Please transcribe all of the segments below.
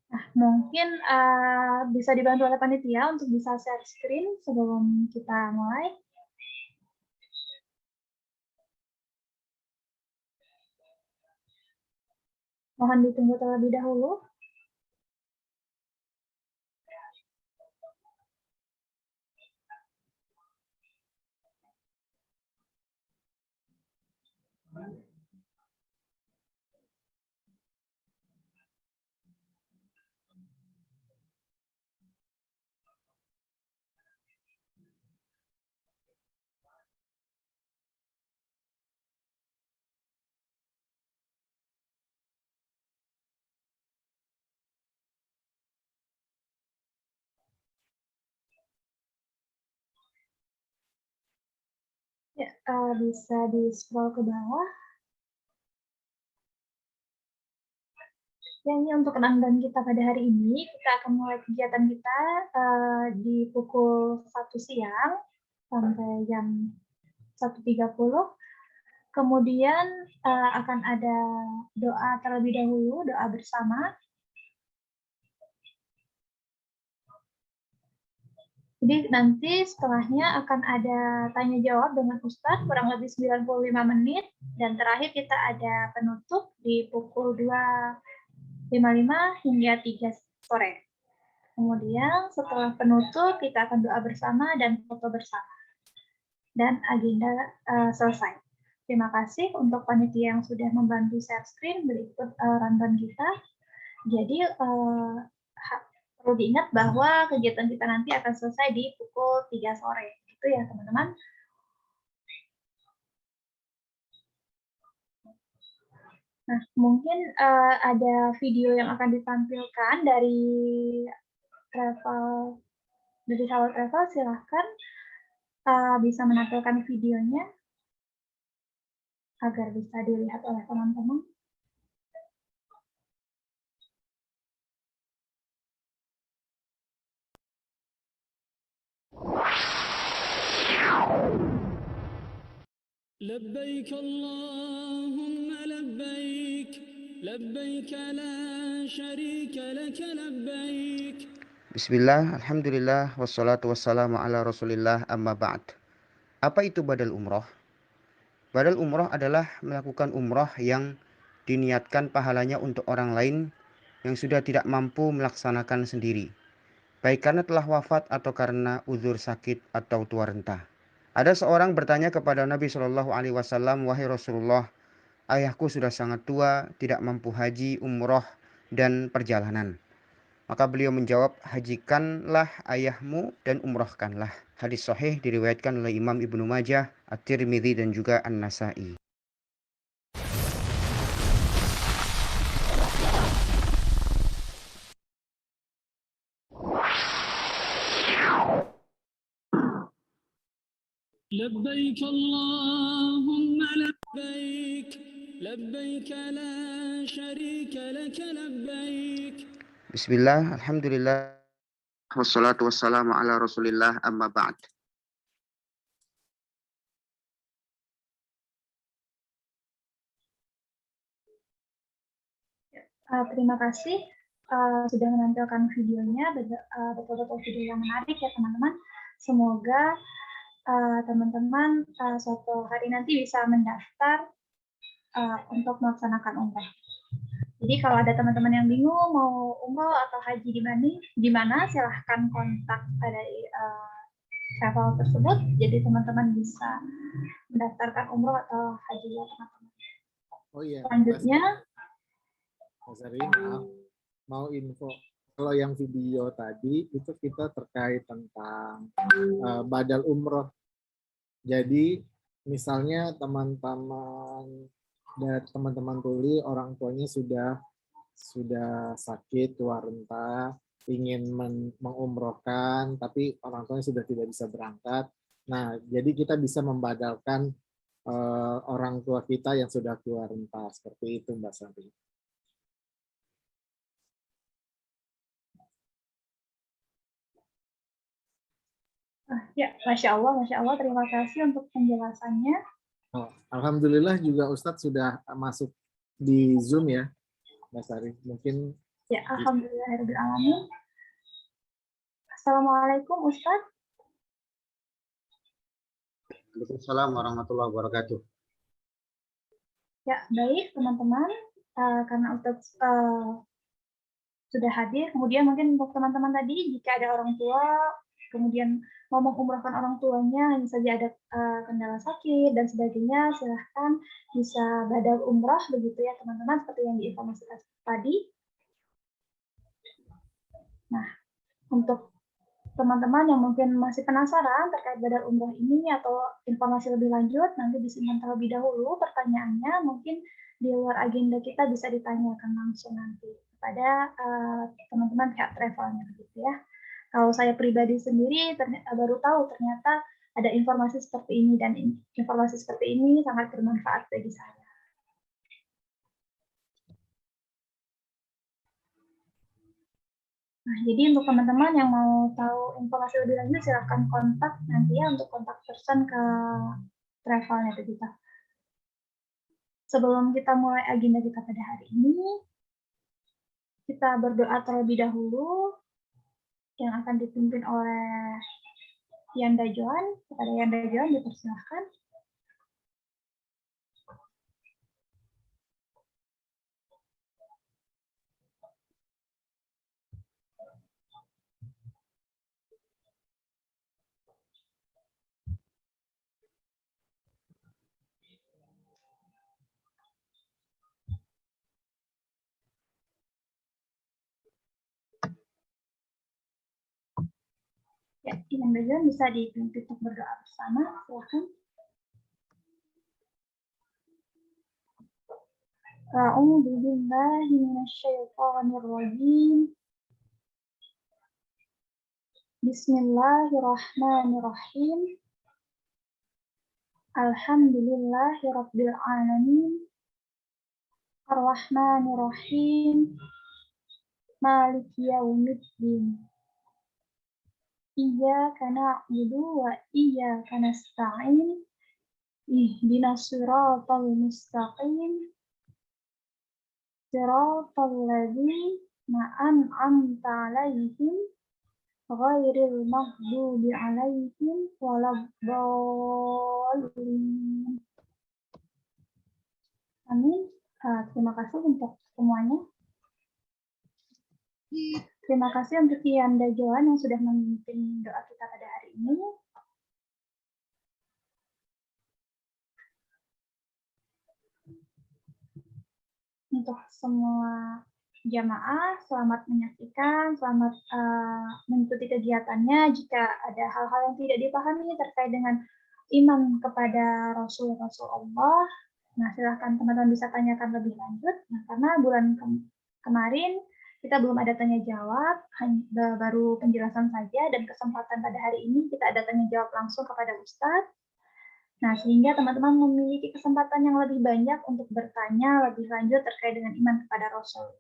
Nah, mungkin bisa dibantu oleh panitia untuk bisa share screen sebelum kita mulai. Mohon ditunggu terlebih dahulu. Ya, bisa di-scroll ke bawah. Ya, ini untuk rundown kita pada hari ini. Kita akan mulai kegiatan kita di pukul 1 siang sampai jam 1.30. Kemudian akan ada doa terlebih dahulu, doa bersama. Jadi nanti setelahnya akan ada tanya jawab dengan Ustadz kurang lebih 95 menit, dan terakhir kita ada penutup di pukul 2.55 hingga 3 sore. Kemudian setelah penutup kita akan doa bersama dan foto bersama. Dan agenda selesai. Terima kasih untuk panitia yang sudah membantu share screen berikut rundown kita. Jadi perlu diingat bahwa kegiatan kita nanti akan selesai di pukul 3 sore. Itu ya teman-teman. Nah, mungkin ada video yang akan ditampilkan dari travel silahkan bisa menampilkan videonya agar bisa dilihat oleh teman-teman. لبيك اللهم لبيك لبيك لا شريك لك لبيك. Bismillah, alhamdulillah, wassalatu wassalamu ala rasulillah, amma ba'd. Apa itu badal umroh? Badal umroh adalah melakukan umroh yang diniatkan pahalanya untuk orang lain yang sudah tidak mampu melaksanakan sendiri, baik karena telah wafat atau karena uzur sakit atau tua renta. Ada seorang bertanya kepada Nabi Shallallahu Alaihi Wasallam, wahai Rasulullah, ayahku sudah sangat tua, tidak mampu haji, umroh, dan perjalanan. Maka beliau menjawab, hajikanlah ayahmu dan umrohkanlah. Hadis sahih diriwayatkan oleh Imam Ibnu Majah, At-Tirmidzi, dan juga An-Nasai. لبيك اللهم لبيك لبيك لا شريك لك لبيك. Bismillah, alhamdulillah, wassalatu wassalamu ala rasulillah, amma ba'd. Terima kasih sudah menampilkan videonya, betul-betul video yang menarik ya teman-teman. Semoga teman-teman suatu hari nanti bisa mendaftar untuk melaksanakan umroh. Jadi kalau ada teman-teman yang bingung mau umroh atau haji di mana, silahkan kontak dari travel tersebut. Jadi teman-teman bisa mendaftarkan umroh atau haji ya teman-teman. Oh iya. Selanjutnya, Mas Ari, mau info. Kalau yang video tadi itu kita terkait tentang badal umroh. Jadi misalnya teman-teman tuli orang tuanya sudah sakit, tua renta, ingin mengumrohkan, tapi orang tuanya sudah tidak bisa berangkat. Nah, jadi kita bisa membadalkan orang tua kita yang sudah tua renta. Seperti itu, Mbak Sari. ya, Masya Allah, terima kasih untuk penjelasannya. Oh, alhamdulillah juga Ustadz sudah masuk di Zoom ya, Mbak Sari. Mungkin Ya, alhamdulillahirabbil alamin. Assalamualaikum Ustaz. Waalaikumsalam warahmatullahi wabarakatuh. Ya, baik teman-teman. Karena Ustaz sudah hadir, kemudian mungkin untuk teman-teman tadi, jika ada orang tua, kemudian mau mengumrohkan orang tuanya, hanya saja ada kendala sakit dan sebagainya, silahkan bisa badal umroh begitu ya teman-teman, seperti yang diinformasikan tadi. Nah, untuk teman-teman yang mungkin masih penasaran terkait badal umroh ini atau informasi lebih lanjut, nanti disimpan terlebih dahulu pertanyaannya, mungkin di luar agenda kita bisa ditanyakan langsung nanti kepada teman-teman pihak travelnya begitu ya. Kalau saya pribadi sendiri baru tahu ternyata ada informasi seperti ini dan informasi seperti ini sangat bermanfaat bagi saya. Nah, jadi untuk teman-teman yang mau tahu informasi lebih lanjut silahkan kontak nanti ya untuk kontak person ke travelnya kita. Sebelum kita mulai agenda kita pada hari ini, kita berdoa terlebih dahulu yang akan dipimpin oleh Yanda Joan. Kepada Yanda Joan dipersilahkan. Ya, Yanda Joan bisa dipimpin untuk berdoa bersama. Silahkan. A'udzu billahi minasyaitonir rajim. Bismillahirrahmanirrahim. Alhamdulillahirabbil alamin. Ar-Rahmanir-Rahim. Maliki yaumiddin. Iyyaka na'budu wa iyyaka nasta'in. Ihdinas siratal mustaqim. Siratal ladzina an'amta 'alaihim ghairil maghdubi 'alaihim waladdallin. Amin. Terima kasih untuk semuanya. Terima kasih untuk Yanda Joan yang sudah memimpin doa kita pada hari ini. Untuk semua jamaah, selamat menyaksikan, selamat mengikuti kegiatannya. Jika ada hal-hal yang tidak dipahami terkait dengan iman kepada Rasul-Rasul Allah, nah silahkan teman-teman bisa tanyakan lebih lanjut. Nah, karena bulan kemarin kita belum ada tanya jawab, baru penjelasan saja, dan kesempatan pada hari ini kita ada tanya jawab langsung kepada Ustadz. Nah, sehingga teman-teman memiliki kesempatan yang lebih banyak untuk bertanya lebih lanjut terkait dengan iman kepada Rasul.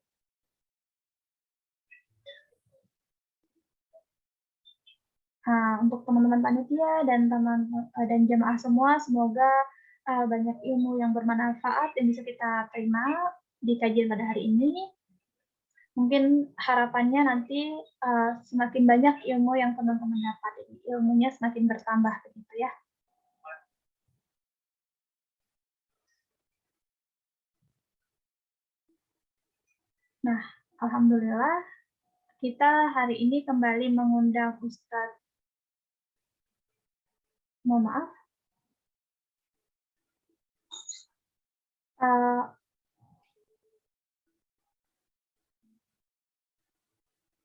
Untuk teman-teman panitia dan jemaah semua, semoga banyak ilmu yang bermanfaat yang bisa kita terima di kajian pada hari ini. Mungkin harapannya nanti semakin banyak ilmu yang teman-teman dapat, ilmunya semakin bertambah begitu ya. Nah, alhamdulillah kita hari ini kembali mengundang Ustadz. Mohon maaf.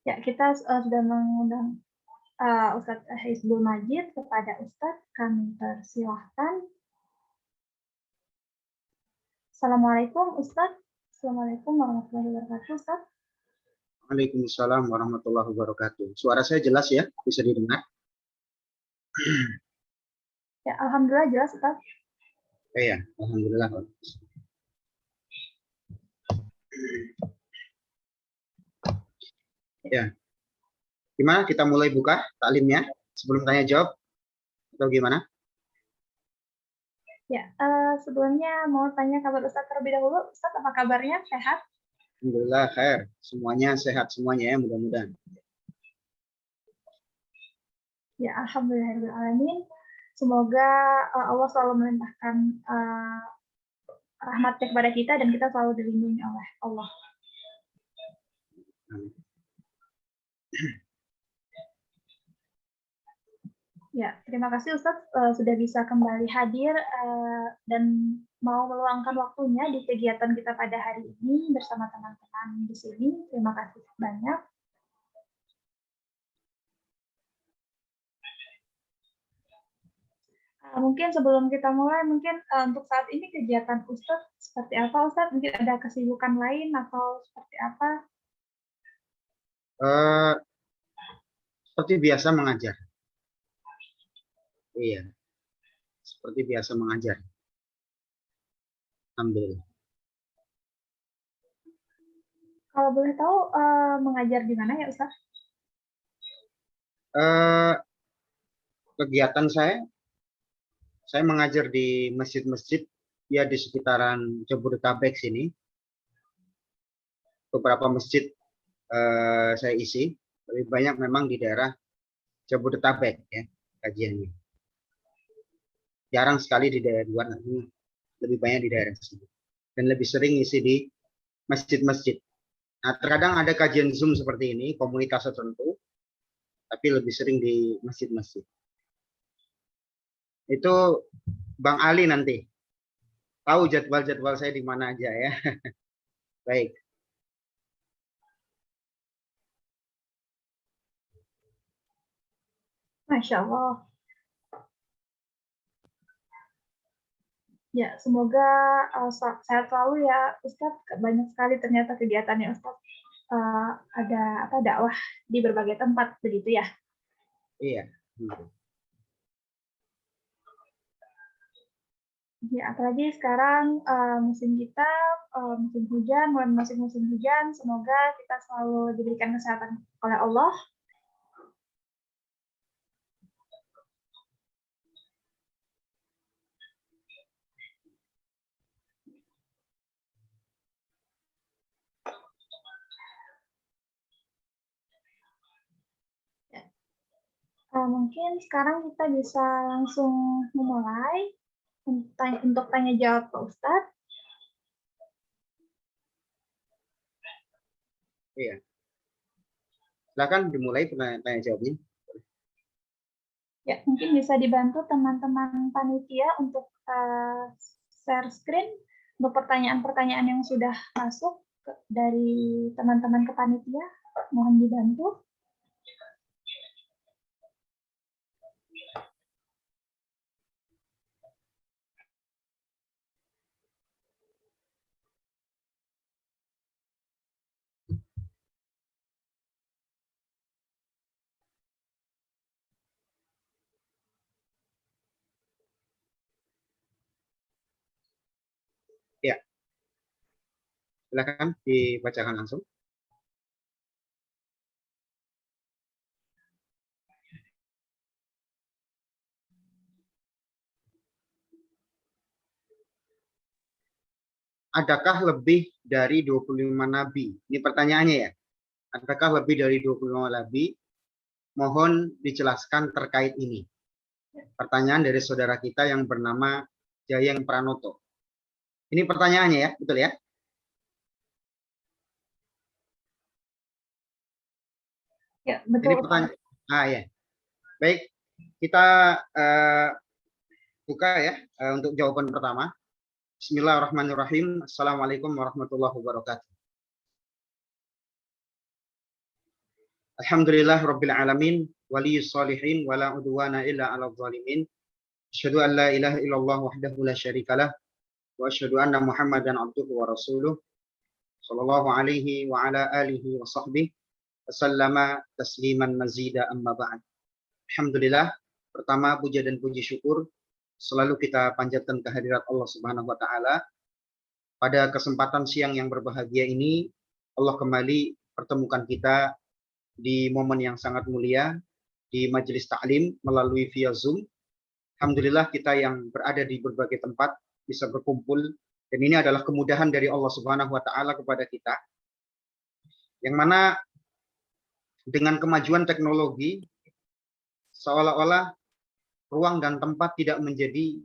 Ya, kita sudah mengundang Ustadz Hizbul Majid. Kepada Ustadz, kami persilahkan. Assalamualaikum Ustadz. Assalamualaikum warahmatullahi wabarakatuh Ustadz. Waalaikumsalam warahmatullahi wabarakatuh. Suara saya jelas ya? Bisa didengar? Ya, alhamdulillah jelas Ustadz. Iya, alhamdulillah. Ya. Gimana kita mulai buka taklimnya sebelum tanya jawab atau gimana? Ya, sebelumnya mau tanya kabar Ustadz terlebih dahulu. Ustadz, apa kabarnya? Sehat? Alhamdulillah khair. Semuanya sehat semuanya ya mudah-mudahan. Ya, alhamdulillahirrahmanirrahim. Semoga Allah selalu melimpahkan rahmatnya kepada kita dan kita selalu dilindungi oleh Allah. Ya, terima kasih Ustadz sudah bisa kembali hadir dan mau meluangkan waktunya di kegiatan kita pada hari ini bersama teman-teman di sini. Terima kasih banyak. Mungkin sebelum kita mulai, mungkin untuk saat ini kegiatan Ustadz seperti apa Ustadz? Mungkin ada kesibukan lain atau seperti apa? Seperti biasa mengajar. Iya, seperti biasa mengajar. Alhamdulillah. Kalau boleh tahu mengajar di mana ya Ustaz? Kegiatan saya mengajar di masjid-masjid ya di sekitaran Jabodetabek sini. Beberapa masjid saya isi, lebih banyak memang di daerah Jabodetabek ya kajiannya. Jarang sekali di daerah luar, lebih banyak di daerah tersebut. Dan lebih sering isi di masjid-masjid. Nah, terkadang ada kajian Zoom seperti ini, komunitas tertentu, tapi lebih sering di masjid-masjid. Itu Bang Ali nanti tahu jadwal-jadwal saya di mana aja ya. Baik. Masya Allah. Ya, semoga sehat selalu ya Ustadz. Banyak sekali ternyata kegiatannya Ustadz. Ada dakwah di berbagai tempat begitu ya. Iya. Ya, apalagi sekarang musim kita musim hujan, mulai masuk musim hujan. Semoga kita selalu diberikan kesehatan oleh Allah. Mungkin sekarang kita bisa langsung memulai untuk tanya jawab Pak Ustadz. Iya. Silakan dimulai tanya jawabnya. Ya, mungkin bisa dibantu teman-teman panitia untuk share screen untuk pertanyaan-pertanyaan yang sudah masuk dari teman-teman ke panitia. Mohon dibantu. Ya. Silakan dibacakan langsung. Adakah lebih dari 25 nabi? Ini pertanyaannya ya. Adakah lebih dari 25 nabi? Mohon dijelaskan terkait ini. Pertanyaan dari saudara kita yang bernama Jayeng Pranoto. Ini pertanyaannya ya, betul ya? Ya, betul. Ini pertanyaan. Ya. Baik, kita buka ya untuk jawaban pertama. Bismillahirrahmanirrahim. Assalamualaikum warahmatullahi wabarakatuh. Alhamdulillah rabbil alamin waliyus shalihin wala udwana illa 'alal zalimin. Asyhadu an la ilaha illallah wahdahu la syarikalah wa asyhadu anna Muhammadan abduhu wa rasuluh sallallahu alaihi wa ala alihi wa sahbihi wasallama tasliman mazida amma ba'd. Alhamdulillah, pertama puja dan puji syukur selalu kita panjatkan kehadirat Allah Subhanahu wa taala. Pada kesempatan siang yang berbahagia ini, Allah kembali pertemukan kita di momen yang sangat mulia di majelis taklim melalui via Zoom. Alhamdulillah kita yang berada di berbagai tempat bisa berkumpul dan ini adalah kemudahan dari Allah Subhanahu wa taala kepada kita Yang mana dengan kemajuan teknologi, seolah-olah ruang dan tempat tidak menjadi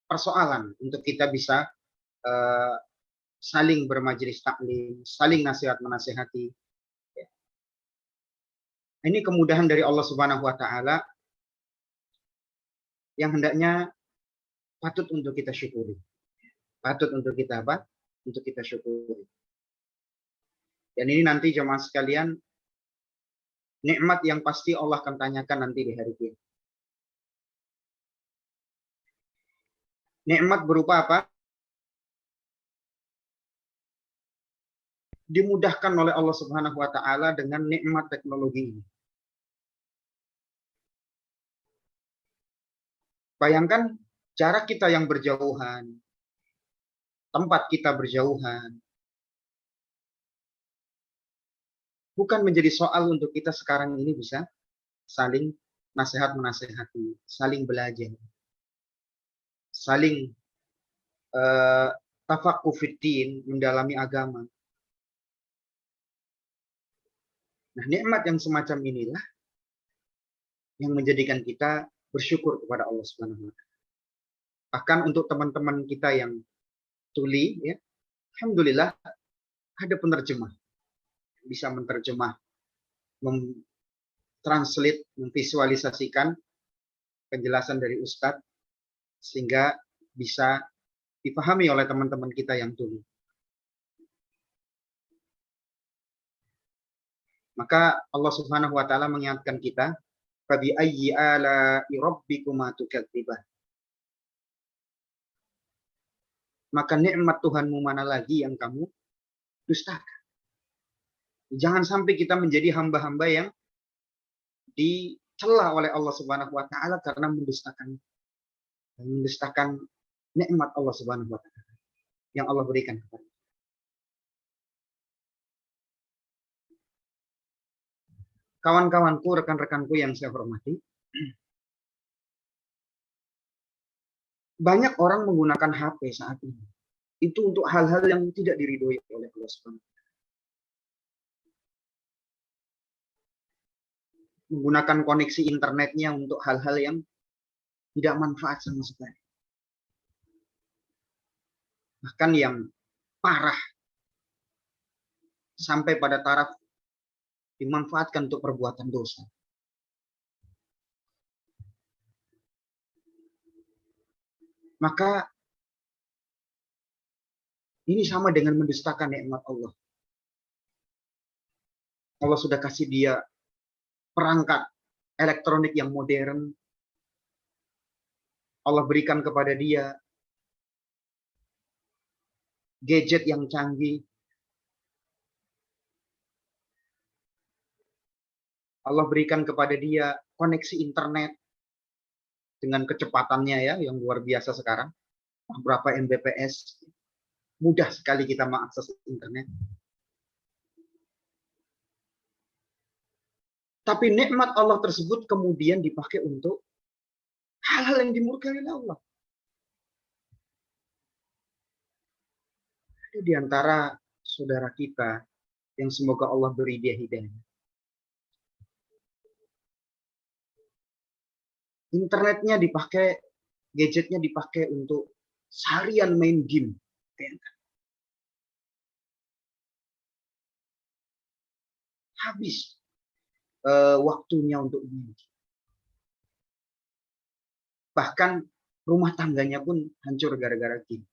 persoalan untuk kita bisa saling bermajelis taklim, saling nasihat menasehati. Ini kemudahan dari Allah Subhanahu wa taala yang hendaknya patut untuk kita syukuri. Patut untuk kita apa? Untuk kita syukuri. Dan ini nanti jemaah sekalian, nikmat yang pasti Allah akan tanyakan nanti di hari kiamat. Nikmat berupa apa? Dimudahkan oleh Allah Subhanahu wa taala dengan nikmat teknologi ini. Bayangkan jarak kita yang berjauhan, tempat kita berjauhan, bukan menjadi soal untuk kita sekarang ini bisa saling nasihat menasehati, saling belajar, saling tafaqquh fiddin, mendalami agama. Nah, nikmat yang semacam inilah yang menjadikan kita bersyukur kepada Allah Subhanahu wa taala. Bahkan untuk teman-teman kita yang tuli, ya, alhamdulillah ada penerjemah bisa menerjemah, mentranslate, memvisualisasikan penjelasan dari Ustadz sehingga bisa dipahami oleh teman-teman kita yang tuli. Maka Allah Subhanahu wa taala mengingatkan kita, "Fabi ayyi ala'i rabbikuma tukadziban." Maka nikmat Tuhanmu mana lagi yang kamu dustakan? Jangan sampai kita menjadi hamba-hamba yang dicela oleh Allah Subhanahu wa taala karena mendustakan nikmat Allah Subhanahu wa taala yang Allah berikan kepada kita. Kawan-kawanku, rekan-rekanku yang saya hormati, banyak orang menggunakan HP saat ini. Itu untuk hal-hal yang tidak diridhoi oleh Allah Subhanahu wa taala. Menggunakan koneksi internetnya untuk hal-hal yang tidak manfaat sama sekali. Bahkan yang parah sampai pada taraf dimanfaatkan untuk perbuatan dosa. Maka ini sama dengan mendustakan nikmat Allah. Allah sudah kasih dia perangkat elektronik yang modern. Allah berikan kepada dia gadget yang canggih. Allah berikan kepada dia koneksi internet dengan kecepatannya ya yang luar biasa sekarang. Berapa Mbps. Mudah sekali kita mengakses internet. Tapi nikmat Allah tersebut kemudian dipakai untuk hal-hal yang dimurkai oleh Allah. Ada di antara saudara kita yang semoga Allah beri dia hidayah. Internetnya dipakai, gadgetnya dipakai untuk seharian main game. Habis waktunya untuk main. Bahkan rumah tangganya pun hancur gara-gara game.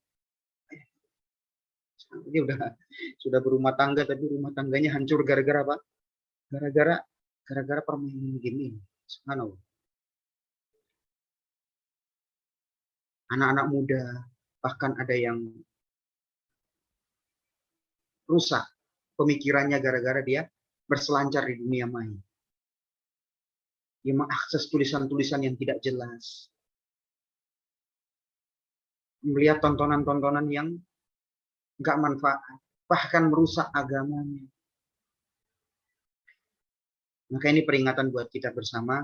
Ini sudah berumah tangga tapi rumah tangganya hancur gara-gara apa? Gara-gara permainan game ini. Subhanallah. Anak-anak muda bahkan ada yang rusak pemikirannya gara-gara dia berselancar di dunia maya. Dia mengakses tulisan-tulisan yang tidak jelas. Melihat tontonan-tontonan yang nggak manfaat, bahkan merusak agamanya. Maka ini peringatan buat kita bersama,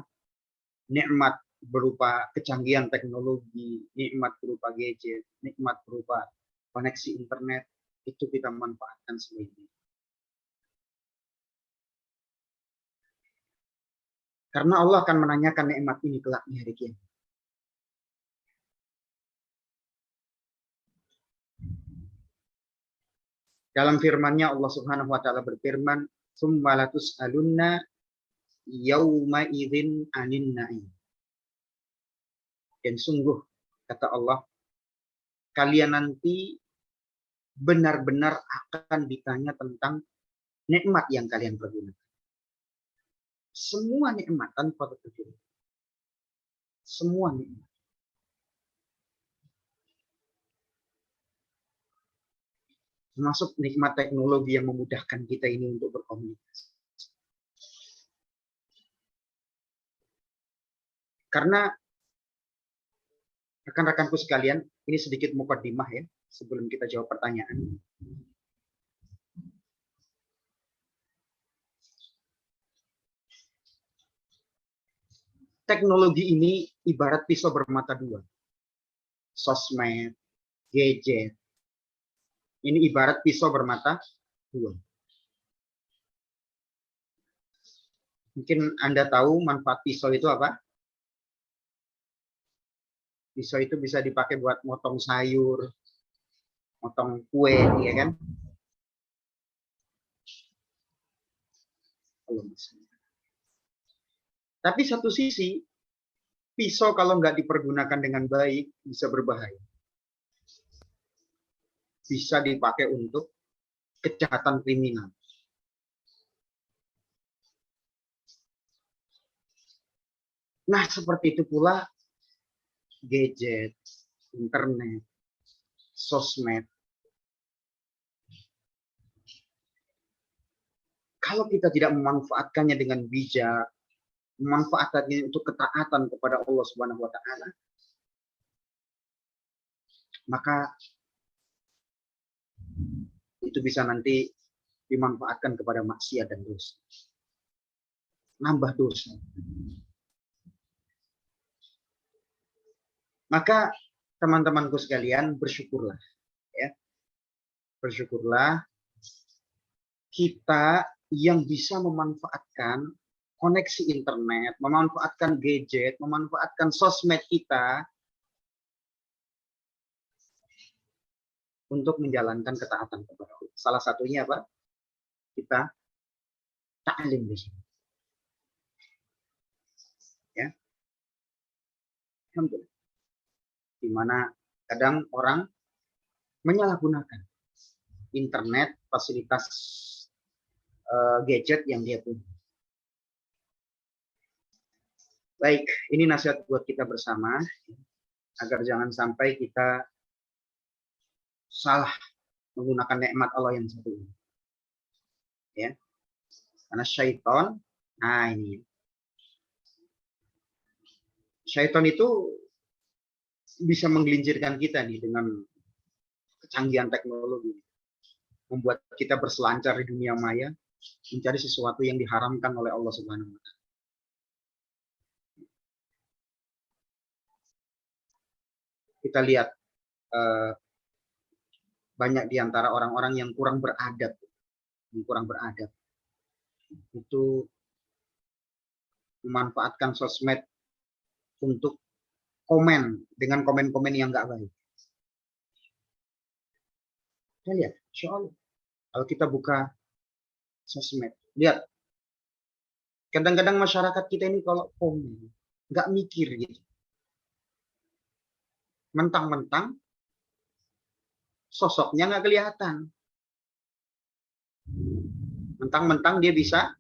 nikmat berupa kecanggihan teknologi, nikmat berupa gadget, nikmat berupa koneksi internet, itu kita manfaatkan sebaik-baiknya. Karena Allah akan menanyakan nikmat ini kelak di hari kiamat. Dalam firman-Nya Allah Subhanahu wa taala berfirman, "Tsumma latus'alunna yauma idzin 'anin na'im." Dan sungguh kata Allah, kalian nanti benar-benar akan ditanya tentang nikmat yang kalian pergunakan. Semua nikmat tanpa terkecuali. Semua nikmat. Termasuk nikmat teknologi yang memudahkan kita ini untuk berkomunikasi. Karena rekan-rekanku sekalian, ini sedikit mukadimah ya, sebelum kita jawab pertanyaan. Teknologi ini ibarat pisau bermata dua. Sosmed, gadget, ini ibarat pisau bermata dua. Mungkin Anda tahu manfaat pisau itu apa? Pisau itu bisa dipakai buat motong sayur, motong kue, ya kan? Tapi satu sisi, pisau kalau nggak dipergunakan dengan baik, bisa berbahaya. Bisa dipakai untuk kejahatan kriminal. Nah, seperti itu pula gadget, internet, sosmed. Kalau kita tidak memanfaatkannya dengan bijak, memanfaatkannya untuk ketaatan kepada Allah Subhanahu wa taala, maka itu bisa nanti dimanfaatkan kepada maksiat dan dosa. Nambah dosa. Maka teman-temanku sekalian, bersyukurlah ya. Bersyukurlah kita yang bisa memanfaatkan koneksi internet, memanfaatkan gadget, memanfaatkan sosmed kita untuk menjalankan ketaatan kepada Allah. Salah satunya apa? Kita ta'lim di sini. Ya. Alhamdulillah. Di mana kadang orang menyalahgunakan internet, fasilitas gadget yang dia punya. Baik, ini nasihat buat kita bersama agar jangan sampai kita salah menggunakan nikmat Allah yang satu ini. Ya. Karena syaitan, nah ini. Syaitan itu bisa menggelincirkan kita nih dengan kecanggihan teknologi. Membuat kita berselancar di dunia maya, mencari sesuatu yang diharamkan oleh Allah Subhanahu wa taala. Kita lihat banyak di antara orang-orang yang kurang beradab, itu memanfaatkan sosmed untuk komen dengan komen-komen yang nggak baik. Kita lihat, insya Allah, kalau kita buka sosmed, lihat, kadang-kadang masyarakat kita ini kalau komen, nggak mikir gitu. Mentang-mentang sosoknya nggak kelihatan. Mentang-mentang dia bisa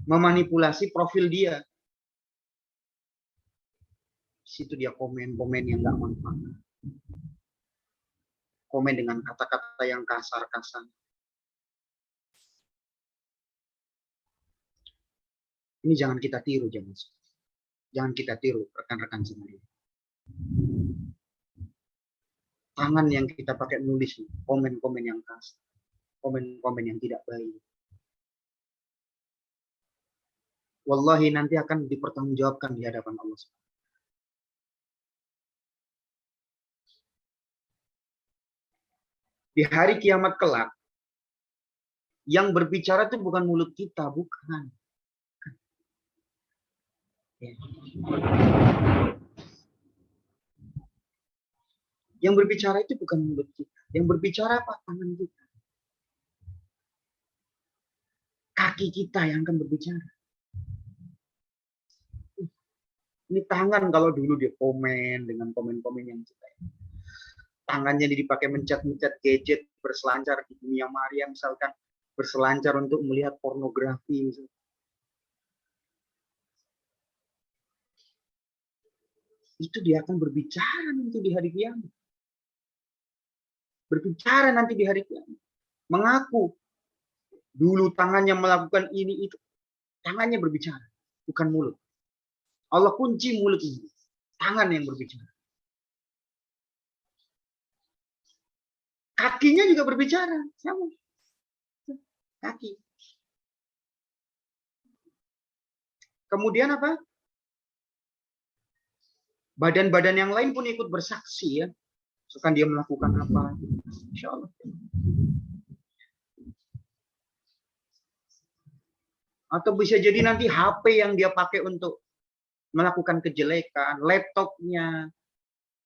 memanipulasi profil dia. Di situ dia komen-komen yang nggak manfaat. Komen dengan kata-kata yang kasar-kasar. Ini jangan kita tiru, jangan kita tiru rekan-rekan semua. Tangan yang kita pakai nulis, komen-komen yang kasar, komen-komen yang tidak baik. Wallahi nanti akan dipertanggungjawabkan di hadapan Allah. Di hari kiamat kelak, yang berbicara itu bukan mulut kita, bukan. Ya. Yang berbicara itu bukan mulut kita. Yang berbicara apa? Tangan kita. Kaki kita yang akan berbicara. Ini tangan kalau dulu dia komen dengan komen-komen yang kita. Tangannya dipakai mencet-mencet gadget, berselancar di dunia maya, misalkan berselancar untuk melihat pornografi. Misalkan. Itu dia akan berbicara nanti di hari kiamat. Berbicara nanti di hari kiamat. Mengaku. Dulu tangannya melakukan ini, itu. Tangannya berbicara. Bukan mulut. Allah kunci mulut ini. Tangan yang berbicara. Kakinya juga berbicara. Sama. Kaki. Kemudian apa? Badan-badan yang lain pun ikut bersaksi ya. Misalkan dia melakukan apa. Insya Allah. Atau bisa jadi nanti HP yang dia pakai untuk melakukan kejelekan, laptopnya.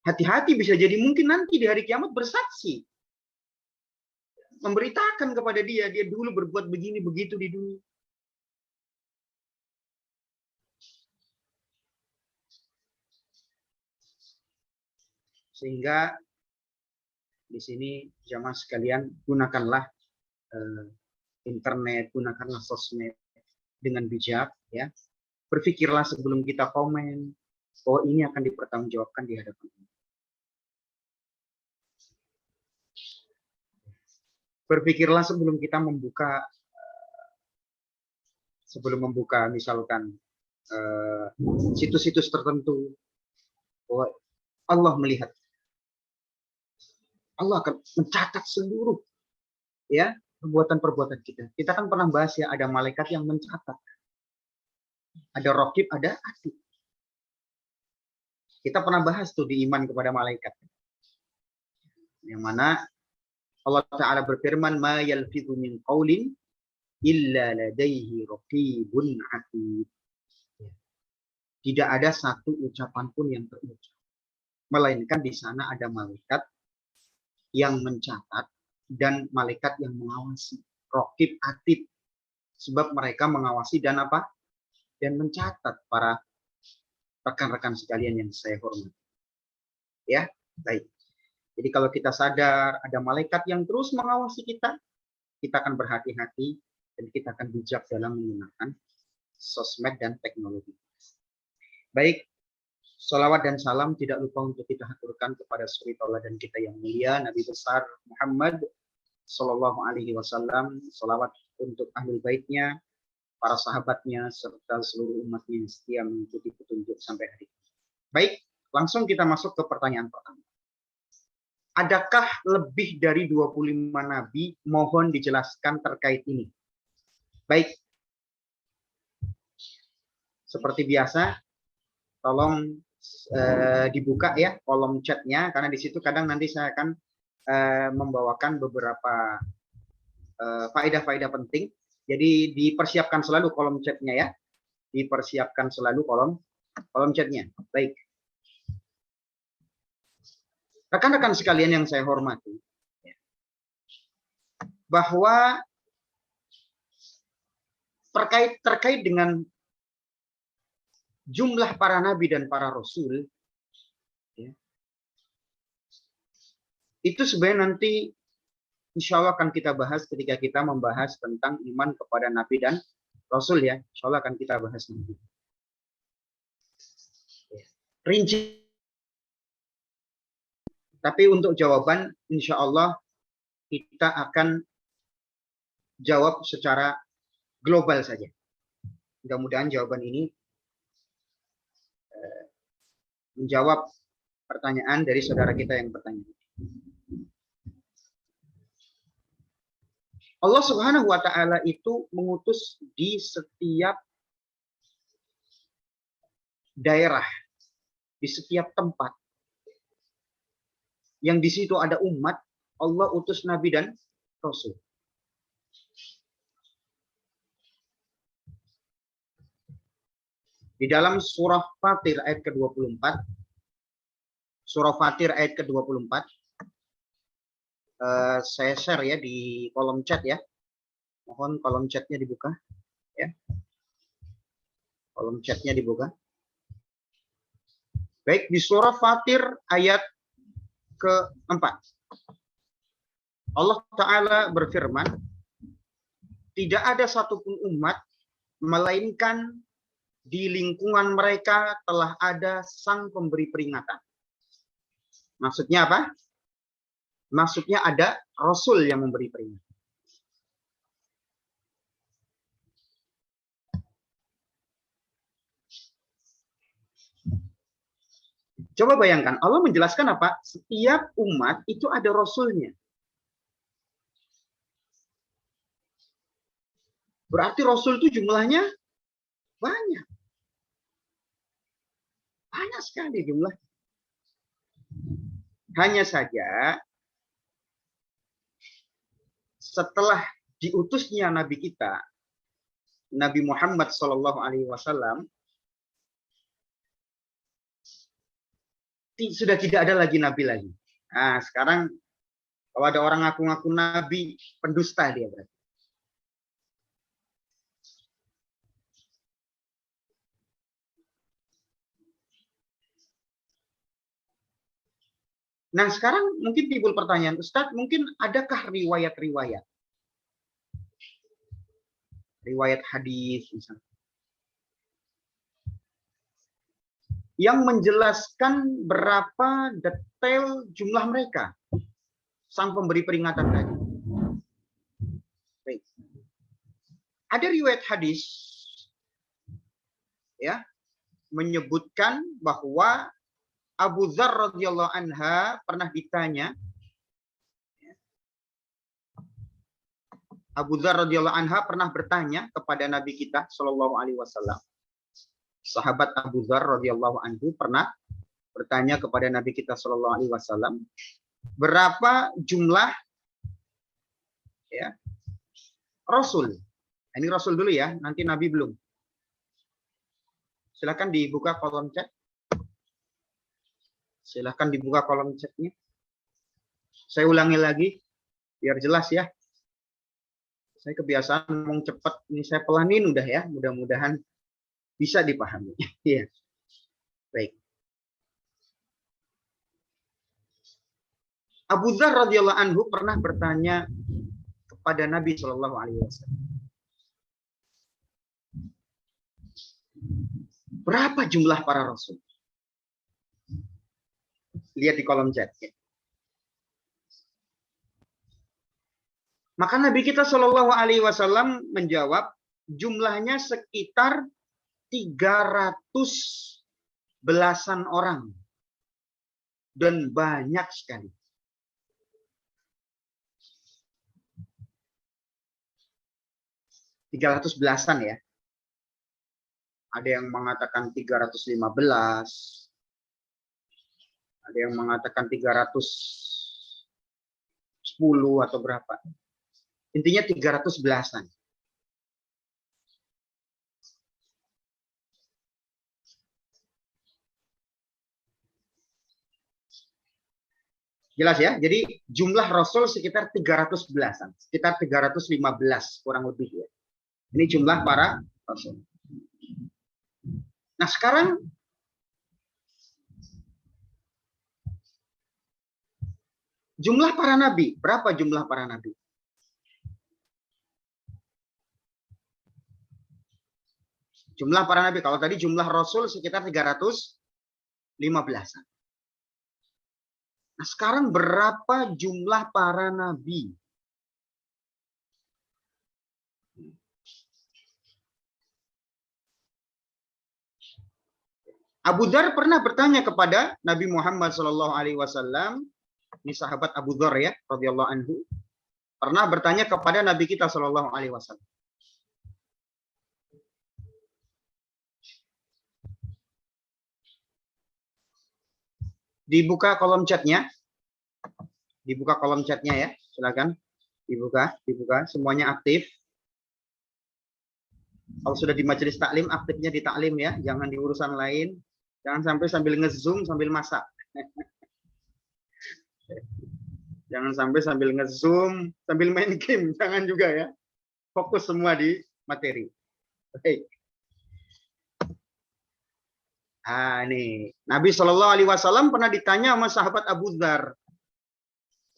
Hati-hati bisa jadi mungkin nanti di hari kiamat bersaksi. Memberitakan kepada dia dulu berbuat begini, begitu di dunia. Sehingga di sini jamaah sekalian gunakanlah internet, gunakanlah sosmed dengan bijak ya. Berpikirlah sebelum kita komen bahwa ini akan dipertanggungjawabkan di hadapan Allah. Berpikirlah sebelum kita membuka misalkan situs-situs tertentu bahwa Allah melihat. Allah akan mencatat seluruh ya perbuatan-perbuatan kita. Kita kan pernah bahas ya, ada malaikat yang mencatat. Ada raqib, ada atid. Kita pernah bahas tuh di iman kepada malaikat. Yang mana Allah Ta'ala berfirman, "Ma yalfidhu min qaulin illa ladaihi raqibun atid." Tidak ada satu ucapan pun yang terucap. Melainkan di sana ada malaikat yang mencatat dan malaikat yang mengawasi. Raqib atid. Sebab mereka mengawasi dan apa? Dan mencatat para rekan-rekan sekalian yang saya hormati. Ya, baik. Jadi kalau kita sadar ada malaikat yang terus mengawasi kita akan berhati-hati dan kita akan bijak dalam menggunakan sosmed dan teknologi. Baik, sholawat dan salam tidak lupa untuk kita haturkan kepada suri tauladan kita yang mulia, Nabi besar Muhammad Sallallahu Alaihi Wasallam. Sholawat untuk ahlul baitnya, para sahabatnya, serta seluruh umatnya yang setia mengikuti petunjuk sampai hari ini. Baik, langsung kita masuk ke pertanyaan pertama. Adakah lebih dari 25 nabi? Mohon dijelaskan terkait ini. Baik. Seperti biasa, tolong dibuka ya kolom chatnya, karena di situ kadang nanti saya akan membawakan beberapa faedah-faedah penting. Jadi dipersiapkan selalu kolom chatnya ya. Dipersiapkan selalu kolom chatnya. Baik. Rekan-rekan sekalian yang saya hormati, bahwa terkait dengan jumlah para nabi dan para rasul, ya, itu sebenarnya nanti insya Allah akan kita bahas ketika kita membahas tentang iman kepada nabi dan rasul ya. Insya Allah akan kita bahas nanti. Rinci. Tapi untuk jawaban, insya Allah kita akan jawab secara global saja. Mudah-mudahan jawaban ini menjawab pertanyaan dari saudara kita yang bertanya. Allah Subhanahu wa Ta'ala itu mengutus di setiap daerah, di setiap tempat. Yang di situ ada umat, Allah utus nabi dan rasul. Di dalam surah Fatir ayat ke-24, surah Fatir ayat ke-24, saya share ya di kolom chat ya. Mohon kolom chatnya dibuka. Ya. Kolom chatnya dibuka. Baik, di surah Fatir ayat ke-4. Allah Ta'ala berfirman, tidak ada satupun umat, melainkan di lingkungan mereka telah ada sang pemberi peringatan. Maksudnya apa? Maksudnya ada Rasul yang memberi peringatan. Coba bayangkan, Allah menjelaskan apa? Setiap umat itu ada Rasulnya. Berarti Rasul itu jumlahnya banyak. Banyak sekali jumlah. Hanya saja, setelah diutusnya Nabi kita, Nabi Muhammad SAW, sudah tidak ada lagi Nabi lagi. Nah, sekarang kalau ada orang ngaku-ngaku Nabi, pendusta dia berarti. Nah, sekarang mungkin timbul pertanyaan, Ustadz, mungkin adakah riwayat-riwayat? Riwayat hadis misalnya. Yang menjelaskan berapa detail jumlah mereka. Sang pemberi peringatan tadi. Baik. Ada riwayat hadis ya menyebutkan bahwa Abu Dzar radhiyallahu anha pernah ditanya, Abu Dzar radhiyallahu anha pernah bertanya kepada Nabi kita Shallallahu alaihi wasallam. Sahabat Abu Dzar radhiyallahu anhu pernah bertanya kepada Nabi kita Shallallahu alaihi wasallam, berapa jumlah ya Rasul? Ini Rasul dulu ya, nanti Nabi belum. Silakan dibuka kolom chat. Silahkan dibuka kolom chatnya. Saya ulangi lagi, biar jelas ya. Saya kebiasaan ngomong cepat, ini saya pelanin udah ya. Mudah-mudahan bisa dipahami. Ya. Baik. Abu Dzar radhiyallahu anhu pernah bertanya kepada Nabi Shallallahu alaihi wasallam. Berapa jumlah para rasul? Lihat di kolom chat. Maka Nabi kita Shallallahu alaihi wasallam menjawab, jumlahnya sekitar 300 belasan orang. Dan banyak sekali. (300 belasan ya. Ada yang mengatakan 315. Ada yang mengatakan 310 atau berapa. Intinya 300 belasan. Jelas ya? Jadi jumlah Rasul sekitar 300 belasan. Sekitar 315 kurang lebih ya. Ini jumlah para Rasul. Nah sekarang jumlah para nabi, berapa jumlah para nabi? Jumlah para nabi, kalau tadi jumlah Rasul sekitar 315-an. Nah sekarang berapa jumlah para nabi? Abu Dzar pernah bertanya kepada Nabi Muhammad SAW. Ini sahabat Abu Dzar ya, radhiyallahu anhu, pernah bertanya kepada Nabi kita Shallallahu alaihi wasallam. Dibuka kolom chatnya, dibuka kolom chatnya ya, silakan dibuka, semuanya aktif. Kalau sudah di majelis taklim, aktifnya di taklim ya, jangan di urusan lain. Jangan sampai sambil nge-zoom sambil masak. Jangan sampai sambil nge-zoom sambil main game, jangan juga ya. Fokus semua di materi. Baik. Nih, Nabi Shallallahu Alaihi Wasallam pernah ditanya sama sahabat Abu Dzar,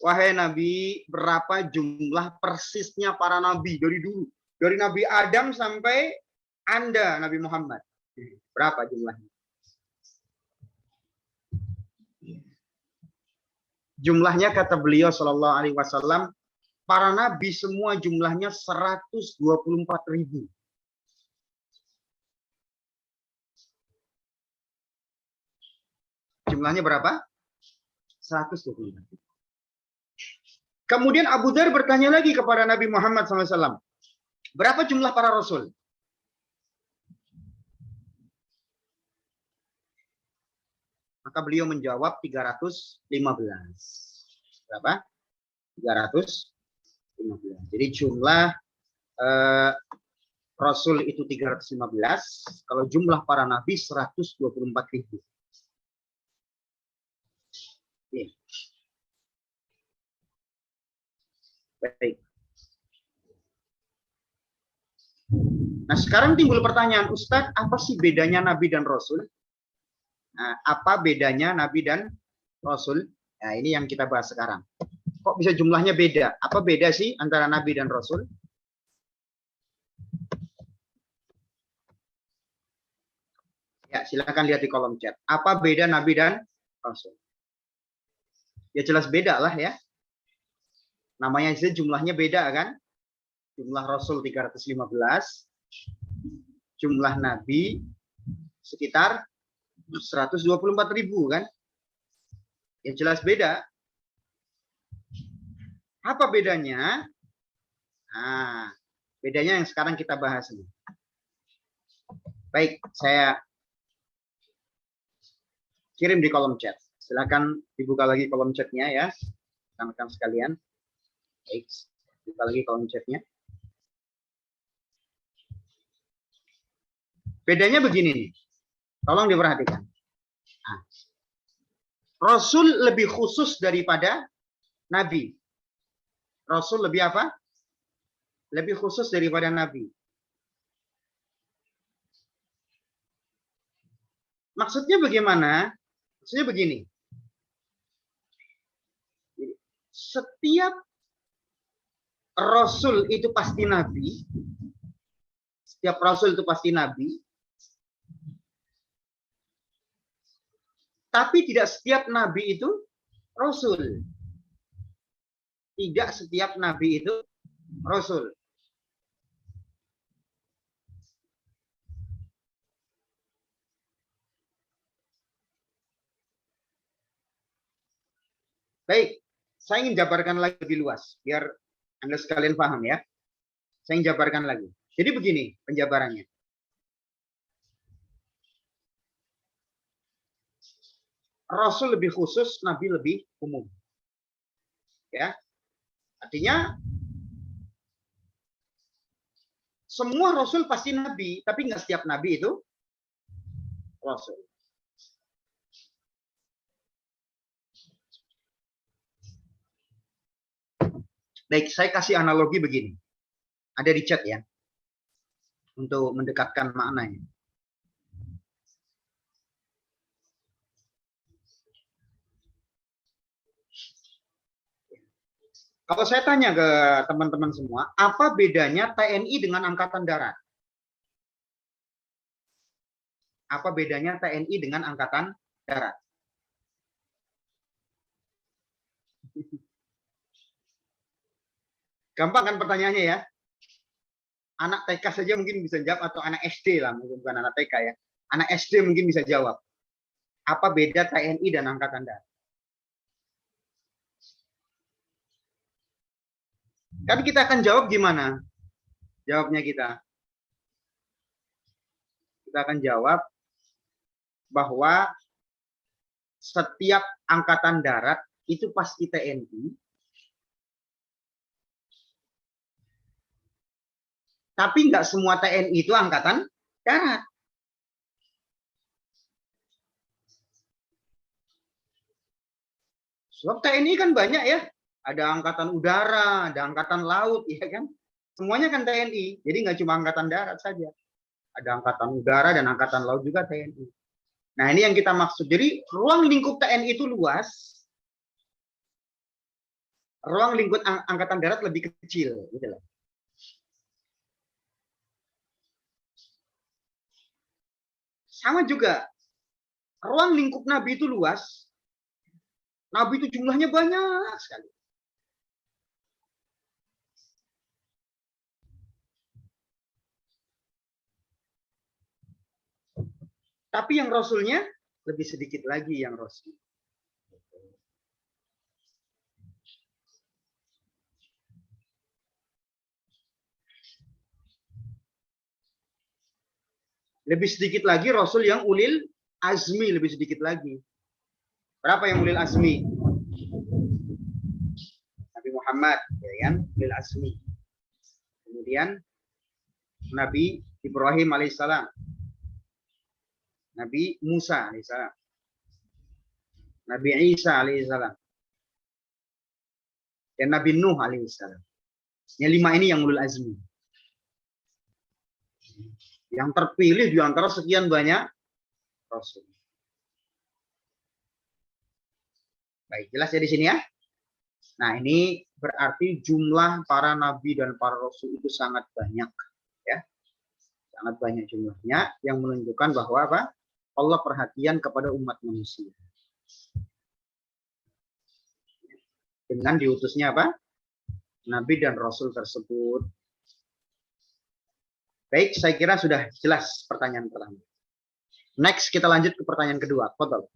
wahai Nabi, berapa jumlah persisnya para nabi dari dulu, dari Nabi Adam sampai Anda, Nabi Muhammad, berapa jumlahnya? Jumlahnya kata beliau Shallallahu Alaihi Wasallam, para nabi semua jumlahnya 124.000. Jumlahnya berapa? 124. Kemudian Abu Dzar bertanya lagi kepada Nabi Muhammad SAW, berapa jumlah para rasul? Maka beliau menjawab 315. Berapa? 315. Jadi jumlah rasul itu 315, kalau jumlah para nabi 124.000. Baik. Nah, sekarang timbul pertanyaan, Ustadz, apa sih bedanya nabi dan rasul? Nah, apa bedanya nabi dan rasul? Nah, ini yang kita bahas sekarang. Kok bisa jumlahnya beda? Apa beda sih antara nabi dan rasul? Ya, silakan lihat di kolom chat. Apa beda nabi dan rasul? Ya jelas beda lah ya. Namanya sih jumlahnya beda kan? Jumlah rasul 315, jumlah nabi sekitar 124.000 kan? Ya jelas beda. Apa bedanya? Nah, bedanya yang sekarang kita bahas ini. Baik, saya kirim di kolom chat. Silakan dibuka lagi kolom chatnya ya, rekan-rekan sekalian. Baik, buka lagi kolom chatnya. Bedanya begini nih, tolong diperhatikan. Nah, Rasul lebih khusus daripada Nabi. Rasul lebih apa? Lebih khusus daripada Nabi. Maksudnya bagaimana? Maksudnya begini. Setiap Rasul itu pasti Nabi. Setiap Rasul itu pasti Nabi. Tapi tidak setiap Nabi itu Rasul. Tidak setiap Nabi itu Rasul. Baik, saya ingin jabarkan lagi lebih luas, biar Anda sekalian paham ya. Saya ingin jabarkan lagi. Jadi begini penjabarannya. Rasul lebih khusus, Nabi lebih umum. Ya, artinya semua Rasul pasti Nabi, tapi nggak setiap Nabi itu Rasul. Baik, saya kasih analogi begini. Ada di chat ya, untuk mendekatkan maknanya. Kalau saya tanya ke teman-teman semua, apa bedanya TNI dengan Angkatan Darat? Apa bedanya TNI dengan Angkatan Darat? Gampang kan pertanyaannya ya? Anak TK saja mungkin bisa jawab, atau anak SD lah, mungkin bukan anak TK ya. Anak SD mungkin bisa jawab. Apa beda TNI dan Angkatan Darat? Kan kita akan jawab gimana? Jawabnya kita. Kita akan jawab bahwa setiap Angkatan Darat itu pasti TNI. Tapi nggak semua TNI itu angkatan darat. Sebab TNI kan banyak ya. Ada angkatan udara, ada angkatan laut, ya kan? Semuanya kan TNI. Jadi nggak cuma angkatan darat saja. Ada angkatan udara dan angkatan laut juga TNI. Nah, ini yang kita maksud. Jadi ruang lingkup TNI itu luas. Ruang lingkup angkatan darat lebih kecil, gitu loh. Sama juga, ruang lingkup Nabi itu luas. Nabi itu jumlahnya banyak sekali. Tapi yang Rasulnya lebih sedikit lagi yang Rasul. Lebih sedikit lagi Rasul yang ulil azmi, lebih sedikit lagi. Berapa yang ulil azmi? Nabi Muhammad, ya kan? Ulil azmi. Kemudian Nabi Ibrahim alaihissalam. Nabi Musa alaihissalam. Nabi Isa alaihissalam. Dan Nabi Nuh alaihissalam. Yang 5 ini yang ulul azmi. Yang terpilih di antara sekian banyak Rasul. Baik, jelas ya di sini ya. Nah, ini berarti jumlah para nabi dan para rasul itu sangat banyak, ya. Sangat banyak jumlahnya yang menunjukkan bahwa apa? Allah perhatian kepada umat manusia. Dengan diutusnya apa? Nabi dan rasul tersebut. Baik, saya kira sudah jelas pertanyaan pertama. Next, kita lanjut ke pertanyaan kedua. Fadhal.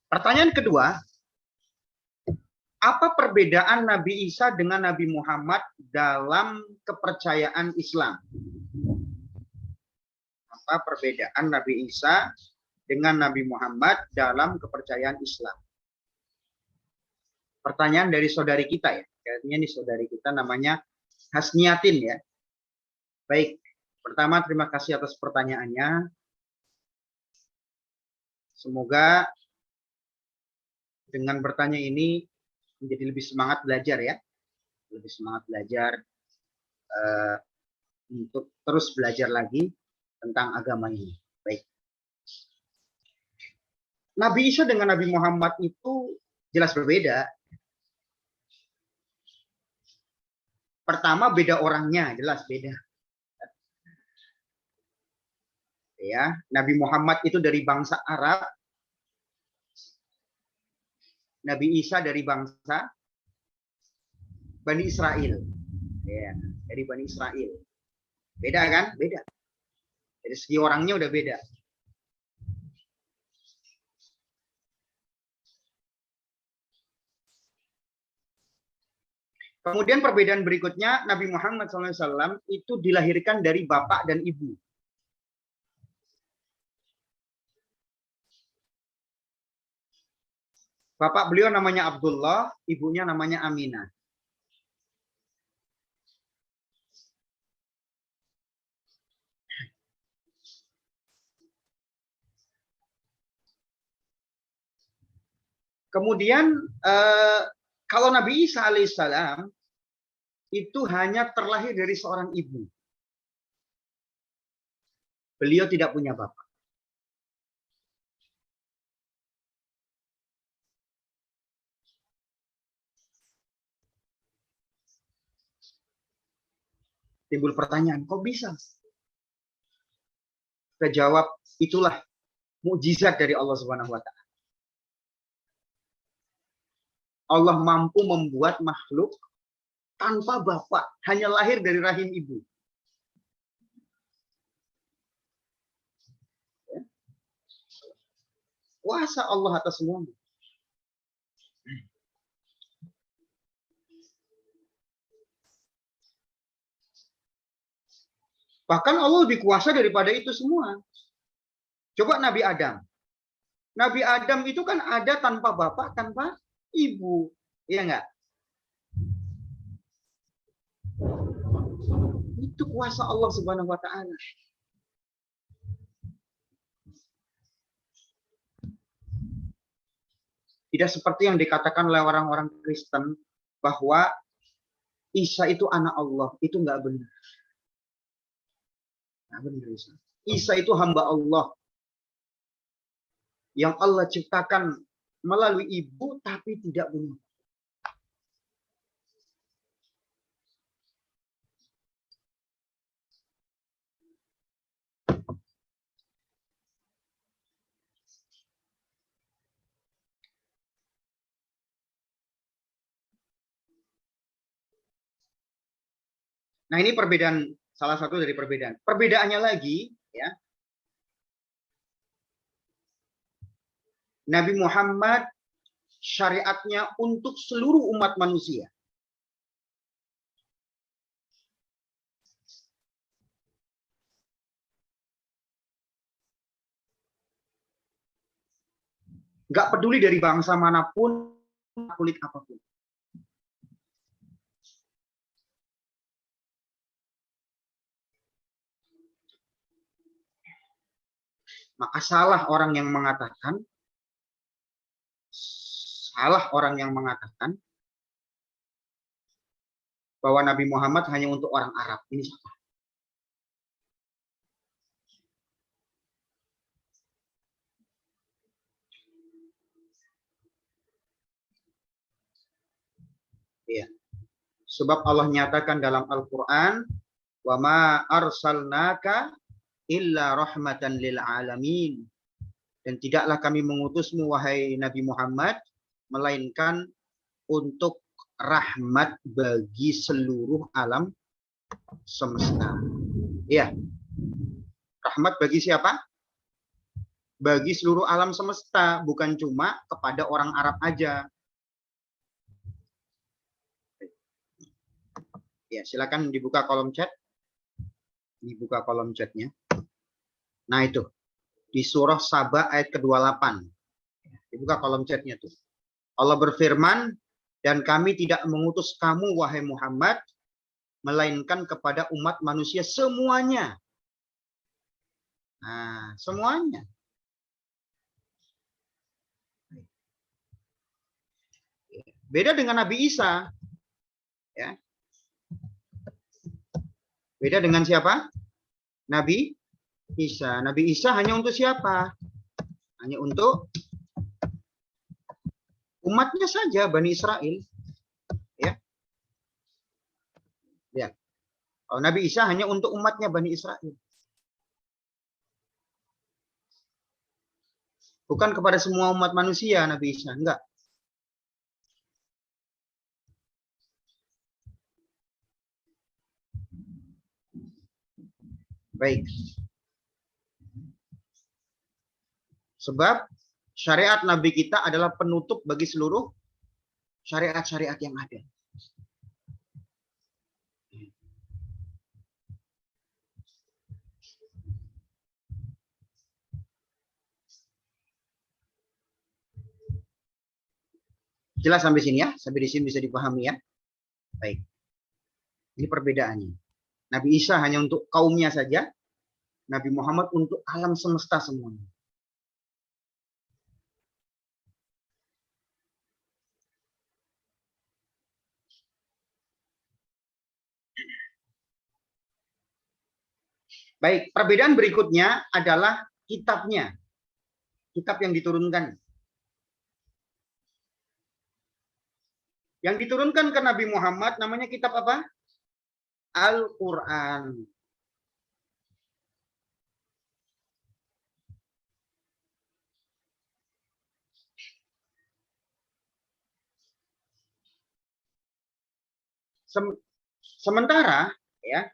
Pertanyaan kedua, apa perbedaan Nabi Isa dengan Nabi Muhammad dalam kepercayaan Islam? Apa perbedaan Nabi Isa dengan Nabi Muhammad dalam kepercayaan Islam? Pertanyaan dari saudari kita ya. Kayaknya ini saudari kita namanya Hasniatin ya. Baik, pertama terima kasih atas pertanyaannya. Semoga dengan bertanya ini menjadi lebih semangat belajar ya. Lebih semangat belajar untuk terus belajar lagi tentang agama ini. Baik. Nabi Isa dengan Nabi Muhammad itu jelas berbeda. Pertama beda orangnya, jelas beda. Ya, Nabi Muhammad itu dari bangsa Arab. Nabi Isa dari bangsa Bani Israel. Ya, dari Bani Israel. Beda kan? Beda. Dari segi orangnya udah beda. Kemudian perbedaan berikutnya, Nabi Muhammad SAW itu dilahirkan dari bapak dan ibu. Bapak beliau namanya Abdullah, ibunya namanya Aminah. Kemudian kalau Nabi Isa alaihissalam itu hanya terlahir dari seorang ibu. Beliau tidak punya bapak. Timbul pertanyaan, kok bisa? Kita jawab, itulah mukjizat dari Allah Subhanahu wa taala. Allah mampu membuat makhluk tanpa bapak, hanya lahir dari rahim ibu. Kuasa Allah atas semuanya. Bahkan Allah lebih kuasa daripada itu semua. Coba Nabi Adam. Nabi Adam itu kan ada tanpa bapak, tanpa ibu. Iya enggak? Itu kuasa Allah Subhanahu wa taala. Tidak seperti yang dikatakan oleh orang-orang Kristen bahwa Isa itu anak Allah. Itu enggak benar. Enggak benar Isa. Isa itu hamba Allah. Yang Allah ciptakan melalui ibu tapi tidak benar. Nah, ini perbedaan, salah satu dari perbedaan. Perbedaannya lagi, ya. Nabi Muhammad syariatnya untuk seluruh umat manusia. Nggak peduli dari bangsa manapun, kulit apapun. Maka salah orang yang mengatakan bahwa Nabi Muhammad hanya untuk orang Arab. Ini salah. Ya. Sebab Allah nyatakan dalam Al-Quran, wa ma arsalnaka illa rahmatan lil alamin. Dan tidaklah kami mengutusmu wahai Nabi Muhammad melainkan untuk rahmat bagi seluruh alam semesta. Ya. Rahmat bagi siapa? Bagi seluruh alam semesta, bukan cuma kepada orang Arab aja. Ya, silakan dibuka kolom chat. Dibuka kolom chatnya. Nah, itu. Di surah Saba ayat ke-28. Dibuka kolom chatnya tuh. Allah berfirman, dan kami tidak mengutus kamu, wahai Muhammad, melainkan kepada umat manusia semuanya. Nah, semuanya. Beda dengan Nabi Isa. Ya. Beda dengan siapa? Nabi Isa. Nabi Isa hanya untuk siapa? Hanya untuk umatnya saja, Bani Israel. Ya. Ya. Oh, Nabi Isa hanya untuk umatnya Bani Israel. Bukan kepada semua umat manusia Nabi Isa, enggak. Baik. Sebab syariat Nabi kita adalah penutup bagi seluruh syariat-syariat yang ada. Jelas sampai sini ya? Sampai di sini bisa dipahami ya? Baik. Ini perbedaannya. Nabi Isa hanya untuk kaumnya saja. Nabi Muhammad untuk alam semesta semuanya. Baik, perbedaan berikutnya adalah kitabnya. Kitab yang diturunkan. Yang diturunkan ke Nabi Muhammad namanya kitab apa? Al-Quran. Sementara ya,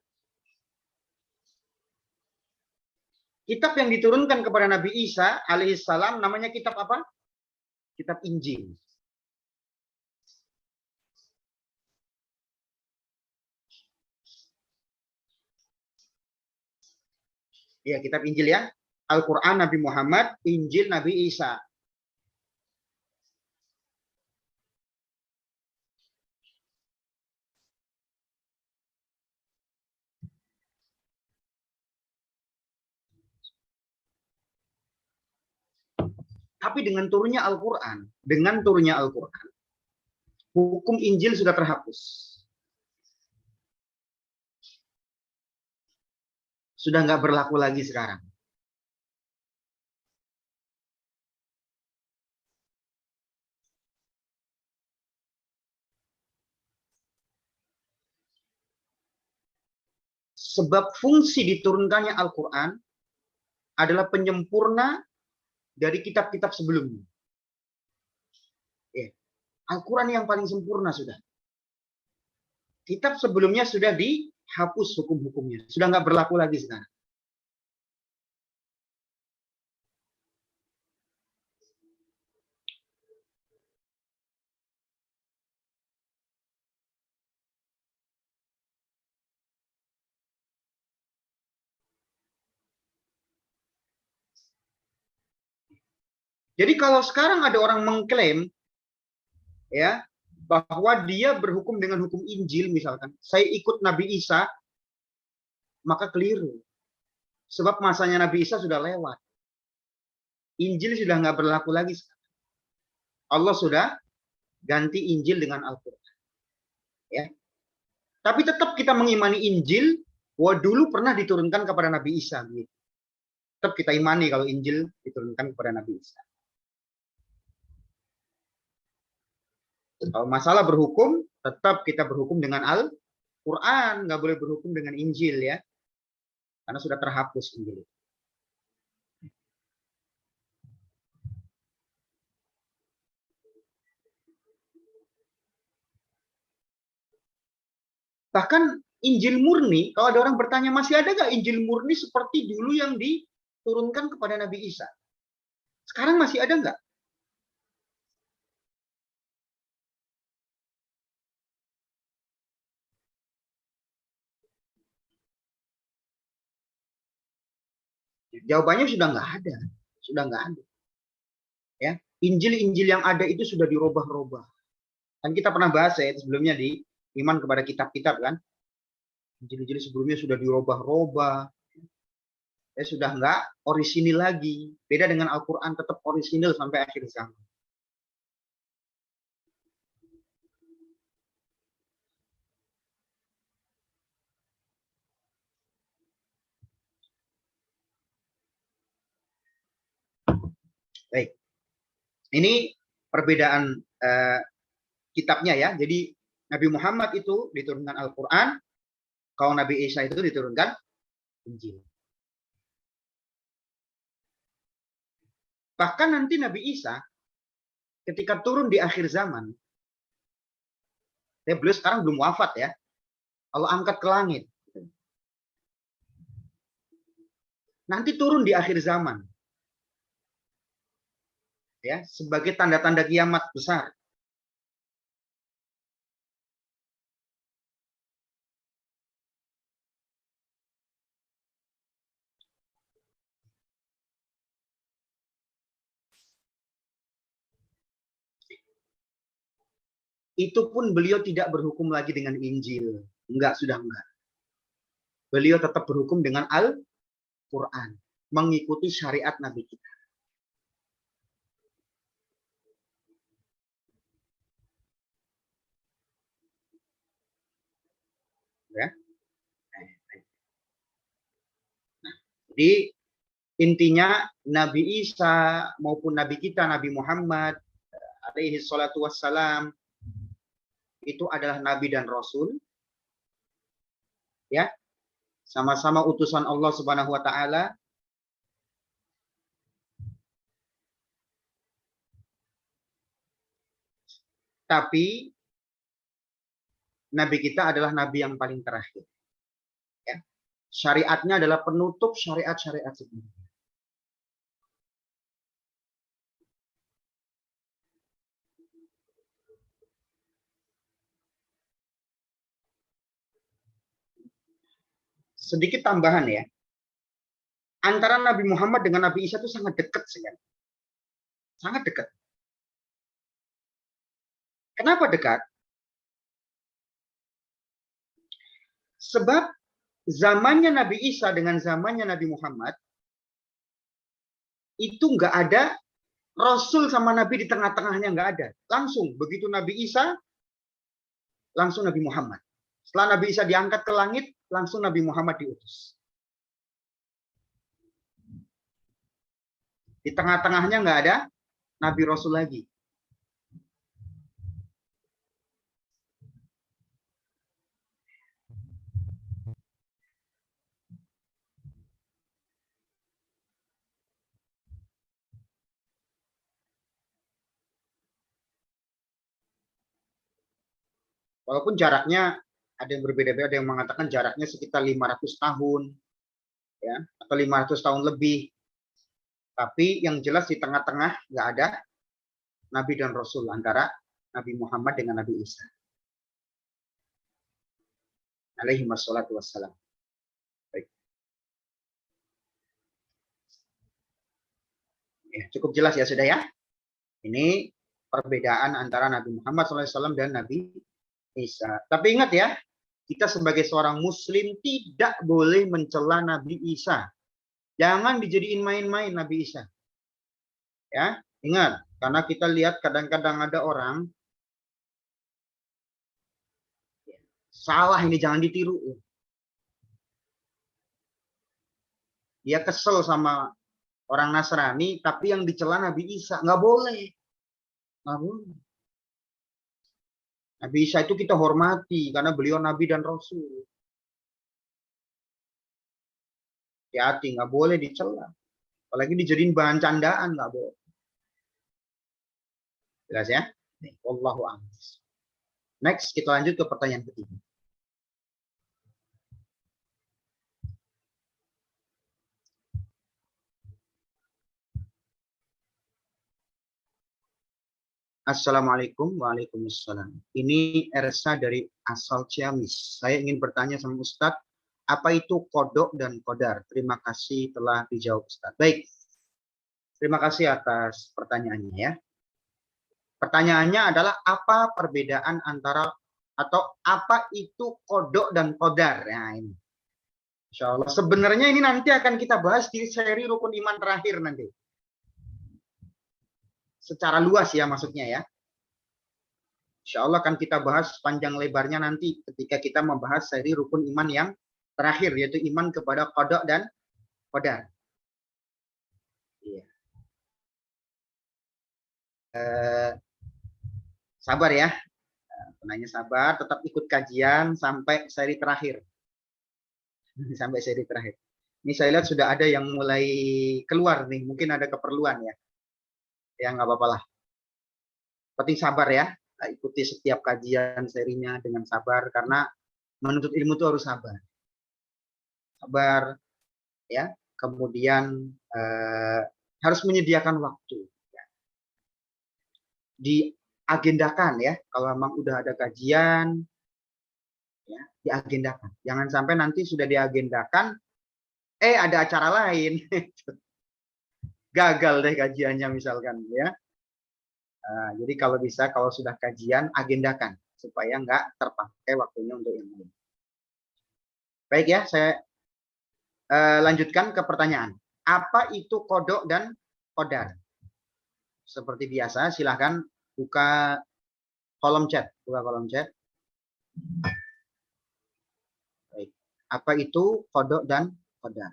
kitab yang diturunkan kepada Nabi Isa alaihissalam namanya kitab apa? Kitab Injil. Ya, kitab Injil ya. Al-Quran Nabi Muhammad, Injil Nabi Isa. Tapi dengan turunnya Al-Quran, hukum Injil sudah terhapus. Sudah nggak berlaku lagi sekarang. Sebab fungsi diturunkannya Al-Quran adalah penyempurna dari kitab-kitab sebelumnya. Al-Quran yang paling sempurna sudah. Kitab sebelumnya sudah dihapus hukum-hukumnya. Sudah nggak berlaku lagi sekarang. Jadi kalau sekarang ada orang mengklaim ya bahwa dia berhukum dengan hukum Injil misalkan, saya ikut Nabi Isa, maka keliru. Sebab masanya Nabi Isa sudah lewat. Injil sudah nggak berlaku lagi. Allah sudah ganti Injil dengan Al-Quran. Ya. Tapi tetap kita mengimani Injil, bahwa dulu pernah diturunkan kepada Nabi Isa. Gitu. Tetap kita imani kalau Injil diturunkan kepada Nabi Isa. Kalau masalah berhukum, tetap kita berhukum dengan Al-Quran, nggak boleh berhukum dengan Injil ya, karena sudah terhapus Injil. Bahkan Injil murni, kalau ada orang bertanya masih ada nggak Injil murni seperti dulu yang diturunkan kepada Nabi Isa? Sekarang masih ada nggak? Jawabannya sudah nggak ada, sudah nggak ada. Ya, Injil-Injil yang ada itu sudah dirubah-rubah. Kan kita pernah bahas ya sebelumnya di iman kepada kitab-kitab kan. Injil-Injil sebelumnya sudah dirubah-rubah. Ya, sudah nggak orisinil lagi. Beda dengan Al-Quran tetap orisinil sampai akhir zaman. Baik. Ini perbedaan kitabnya ya. Jadi Nabi Muhammad itu diturunkan Al-Quran, kalau Nabi Isa itu diturunkan Injil. Bahkan nanti Nabi Isa ketika turun di akhir zaman, beliau sekarang belum wafat ya, Allah angkat ke langit. Nanti turun di akhir zaman. Ya, sebagai tanda-tanda kiamat besar. Itu pun beliau tidak berhukum lagi dengan Injil. Enggak, sudah enggak. Beliau tetap berhukum dengan Al-Quran. Mengikuti syariat Nabi kita. Ya. Nah, jadi intinya Nabi Isa maupun Nabi kita, Nabi Muhammad alaihi salatu wassalam, itu adalah Nabi dan Rasul. Ya, sama-sama utusan Allah Subhanahu wa Ta'ala. Tapi Nabi kita adalah Nabi yang paling terakhir. Ya. Syariatnya adalah penutup syariat-syariat sebelumnya. Sedikit tambahan ya. antara Nabi Muhammad dengan Nabi Isa itu sangat dekat sekali. Sangat dekat. Kenapa dekat? Sebab zamannya Nabi Isa dengan zamannya Nabi Muhammad itu nggak ada Rasul sama Nabi di tengah-tengahnya, nggak ada. Langsung begitu Nabi Isa, langsung Nabi Muhammad. Setelah Nabi Isa diangkat ke langit, langsung Nabi Muhammad diutus. Di tengah-tengahnya nggak ada Nabi Rasul lagi. Walaupun jaraknya ada yang berbeda-beda, ada yang mengatakan jaraknya sekitar 500 tahun, ya, atau 500 tahun lebih. Tapi yang jelas di tengah-tengah nggak ada Nabi dan Rasul antara Nabi Muhammad dengan Nabi Isa. Alaihi wassalatu wassalam. Baik. Ya, cukup jelas ya sudah ya. Ini perbedaan antara Nabi Muhammad SAW dan Nabi Isa. Tapi ingat ya, kita sebagai seorang Muslim tidak boleh mencela Nabi Isa. Jangan dijadiin main-main Nabi Isa. Ya, ingat, karena kita lihat kadang-kadang ada orang salah, ini jangan ditiru. Dia kesel sama orang Nasrani, tapi yang dicela Nabi Isa. Nggak boleh. Nggak boleh. Nabi Isa itu kita hormati karena beliau Nabi dan Rasul. Hati-hati, nggak boleh dicela. Apalagi dijadiin bahan candaan, nggak boleh. Jelas ya? Wallahu a'lam. Next, kita lanjut ke pertanyaan ketiga. Assalamualaikum. Waalaikumsalam. Ini Ersa dari asal Ciamis. Saya ingin bertanya sama Ustadz, apa itu kodok dan kodar? Terima kasih telah dijawab Ustadz. Baik, terima kasih atas pertanyaannya ya. Pertanyaannya adalah apa perbedaan antara atau apa itu kodok dan kodar? Nah ini, Insya Allah. Sebenarnya ini nanti akan kita bahas di seri rukun iman terakhir nanti. Secara luas ya maksudnya ya. Insya Allah akan kita bahas panjang lebarnya nanti ketika kita membahas seri rukun iman yang terakhir, yaitu iman kepada kodok dan kodar. Iya. Sabar ya. Penanya sabar, tetap ikut kajian sampai seri terakhir. Sampai seri terakhir. Ini saya lihat sudah ada yang mulai keluar nih, mungkin ada keperluan ya. Ya nggak apa-apa lah. Penting sabar ya. Ikuti setiap kajian serinya dengan sabar karena menuntut ilmu itu harus sabar. Sabar ya. Kemudian harus menyediakan waktu. Ya. Diagendakan ya. Kalau memang udah ada kajian ya, diagendakan. Jangan sampai nanti sudah diagendakan ada acara lain. Gagal deh kajiannya misalkan ya. Jadi kalau bisa, kalau sudah kajian agendakan supaya nggak terpakai waktunya untuk yang lain. Baik ya, saya lanjutkan ke pertanyaan. Apa itu kodok dan kodar? Seperti biasa, silahkan buka kolom chat. Buka kolom chat. Baik. Apa itu kodok dan kodar?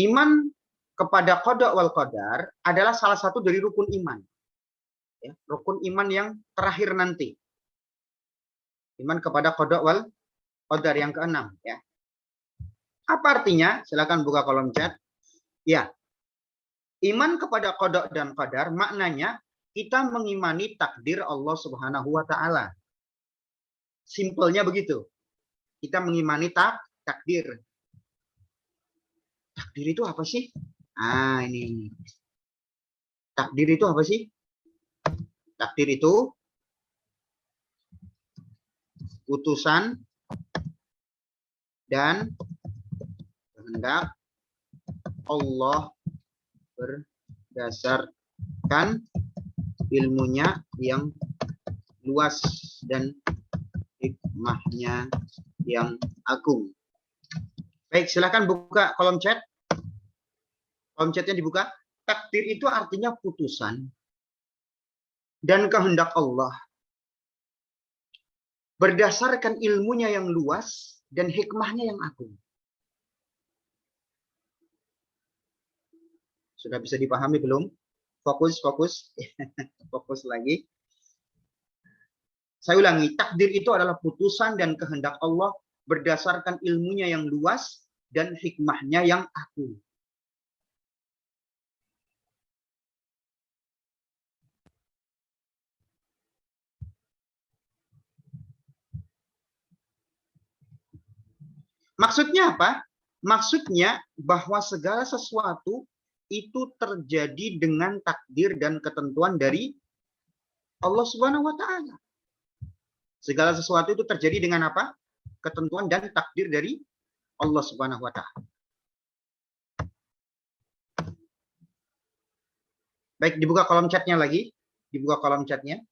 Iman kepada kodok wal kodar adalah salah satu dari rukun iman. Ya, rukun iman yang terakhir nanti. Iman kepada kodok wal kodar yang keenam. Ya. Apa artinya? Silakan buka kolom chat. Ya, iman kepada kodok dan kodar maknanya kita mengimani takdir Allah Subhanahu Wa Taala. Simpelnya begitu. Kita mengimani takdir. Takdir itu apa sih? Ini. Takdir itu apa sih? Takdir itu putusan dan kehendak Allah berdasarkan ilmunya yang luas dan hikmahnya yang agung. Baik, silakan buka kolom chat. Kolom chatnya dibuka. Takdir itu artinya putusan dan kehendak Allah berdasarkan ilmunya yang luas dan hikmahnya yang agung. Sudah bisa dipahami belum? Fokus, fokus. Fokus lagi. Saya ulangi, takdir itu adalah putusan dan kehendak Allah berdasarkan ilmunya yang luas dan hikmahnya yang agung. Maksudnya apa? Maksudnya bahwa segala sesuatu itu terjadi dengan takdir dan ketentuan dari Allah Subhanahu wa taala. Segala sesuatu itu terjadi dengan apa? Ketentuan dan takdir dari Allah Subhanahu wa taala. Baik, dibuka kolom chatnya lagi. Dibuka kolom chatnya.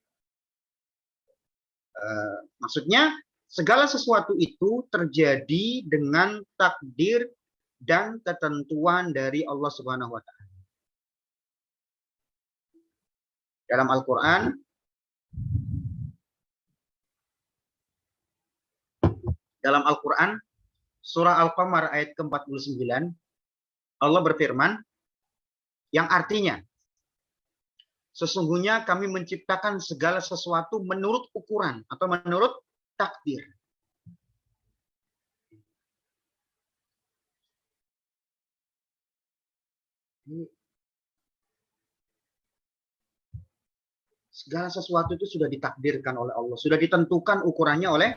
Maksudnya segala sesuatu itu terjadi dengan takdir dan ketentuan dari Allah Subhanahu wa taala. Dalam Al-Qur'an surah Al-Qamar ayat ke-49 Allah berfirman yang artinya sesungguhnya kami menciptakan segala sesuatu menurut ukuran atau menurut takdir. Segala sesuatu itu sudah ditakdirkan oleh Allah, sudah ditentukan ukurannya oleh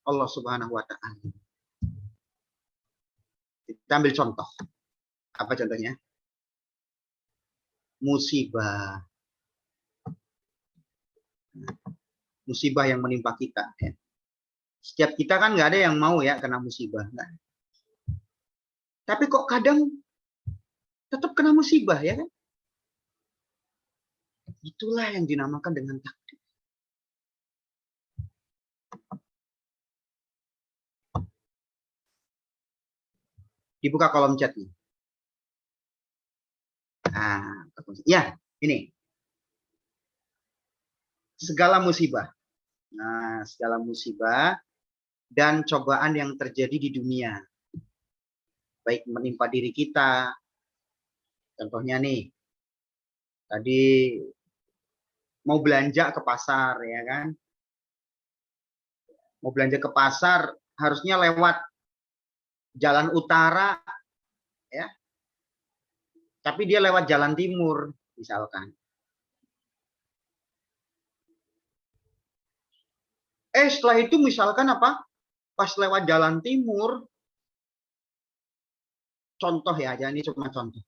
Allah Subhanahu wa taala. Kita ambil contoh. Apa contohnya? Musibah. Musibah yang menimpa kita. Setiap kita kan nggak ada yang mau ya kena musibah. Nggak. Tapi kok kadang tetap kena musibah ya kan? Itulah yang dinamakan dengan takdir. Dibuka kolom chatnya. Nah, ya ini. Segala musibah. Nah, segala musibah dan cobaan yang terjadi di dunia. Baik menimpa diri kita. Contohnya nih. Tadi mau belanja ke pasar ya kan. Mau belanja ke pasar harusnya lewat jalan utara ya. Tapi dia lewat jalan timur misalkan. Setelah itu misalkan apa? Pas lewat jalan timur, contoh ya, ini cuma contoh.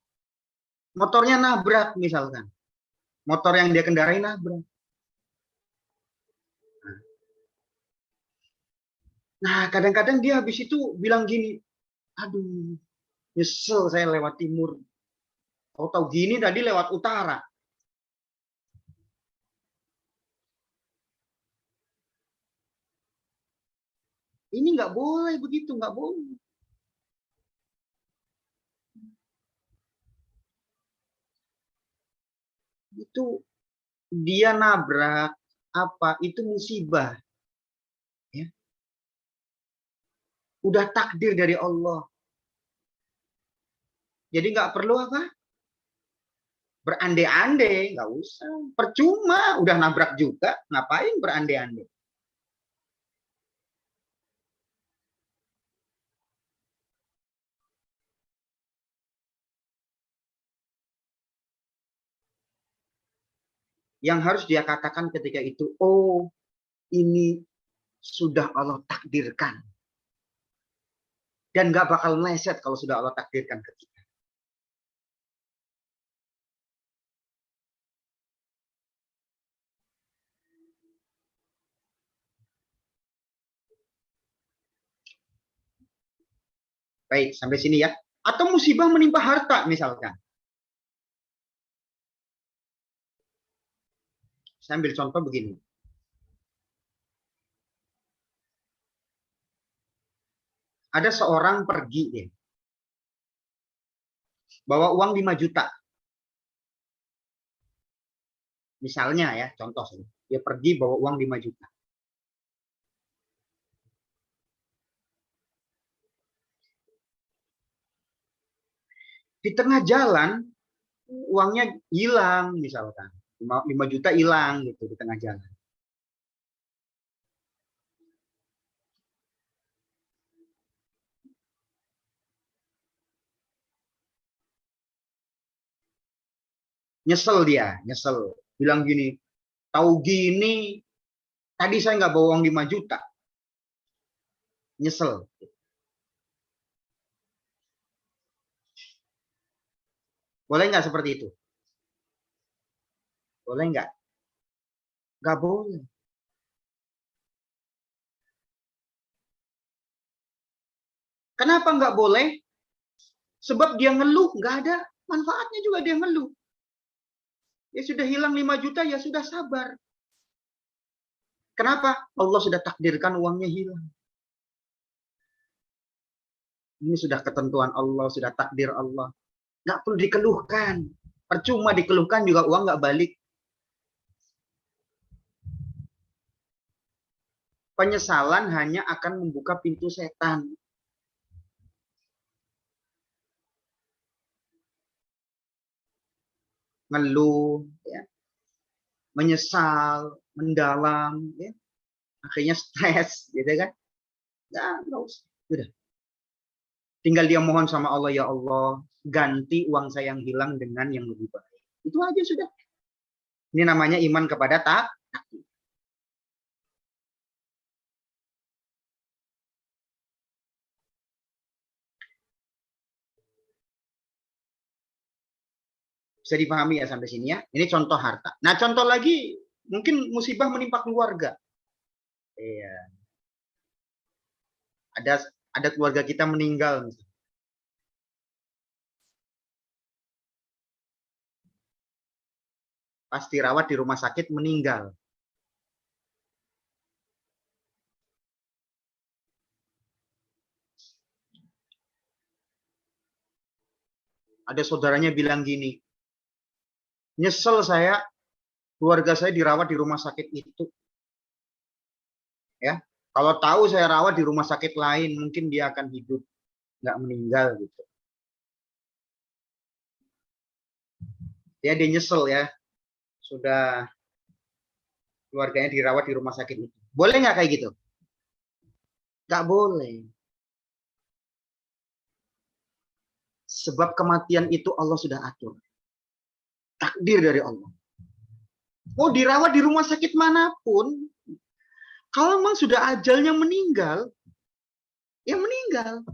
Motornya nabrak misalkan. Motor yang dia kendarai nabrak. Nah, kadang-kadang dia habis itu bilang gini, aduh, nyesel saya lewat timur. Tahu-tahu gini tadi lewat utara. Ini nggak boleh begitu, nggak boleh. Itu dia nabrak apa? Itu musibah. Ya. Udah takdir dari Allah. Jadi nggak perlu apa? Berandai-andai, nggak usah. Percuma, udah nabrak juga, ngapain berandai-andai? Yang harus dia katakan ketika itu, oh ini sudah Allah takdirkan. Dan nggak bakal meleset kalau sudah Allah takdirkan ke kita. Baik, sampai sini ya. Atau musibah menimpa harta misalkan. Saya ambil contoh begini. Ada seorang pergi dia. Bawa uang 5 juta. Misalnya ya, contoh saja. Dia pergi bawa uang 5 juta. Di tengah jalan uangnya hilang misalkan. 5 juta hilang gitu di tengah jalan. Nyesel dia, nyesel. Bilang gini, tahu gini, tadi saya nggak bawa uang 5 juta. Nyesel. Boleh nggak seperti itu? Boleh nggak? Nggak boleh. Kenapa nggak boleh? Sebab dia ngeluh, nggak ada manfaatnya juga dia ngeluh. Ya sudah hilang 5 juta, ya sudah sabar. Kenapa? Allah sudah takdirkan uangnya hilang. Ini sudah ketentuan Allah, sudah takdir Allah. Nggak perlu dikeluhkan. Percuma dikeluhkan juga uang nggak balik. Penyesalan hanya akan membuka pintu setan. Ngeluh, ya, menyesal, mendalam, ya, akhirnya stres, gitu kan? Nggak usah. Udah. Tinggal dia mohon sama Allah, ya Allah, ganti uang saya yang hilang dengan yang lebih baik. Itu aja sudah. Ini namanya iman kepada takdir. Bisa dipahami ya sampai sini ya. Ini contoh harta. Nah, contoh lagi mungkin musibah menimpa keluarga. Iya. Ada keluarga kita meninggal. Pas dirawat di rumah sakit meninggal. Ada saudaranya bilang gini, nyesel saya, keluarga saya dirawat di rumah sakit itu. Ya, kalau tahu saya rawat di rumah sakit lain, mungkin dia akan hidup, nggak meninggal gitu. Dia nyesel ya, sudah keluarganya dirawat di rumah sakit itu. Boleh nggak kayak gitu? Nggak boleh. Sebab kematian itu Allah sudah atur. Takdir dari Allah. Mau dirawat di rumah sakit manapun, kalau memang sudah ajalnya meninggal, ya meninggal.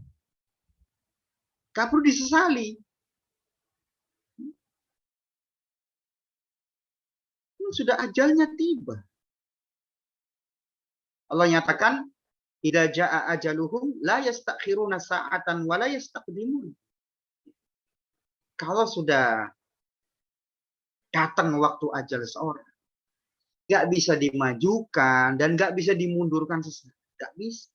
Gak perlu disesali. Sudah ajalnya tiba. Allah nyatakan, idza jaa ajaluhum la yastakhiruna sa'atan wa la yastaqdimun. Kalau sudah datang waktu ajal seorang, nggak bisa dimajukan dan nggak bisa dimundurkan sesaat, nggak bisa.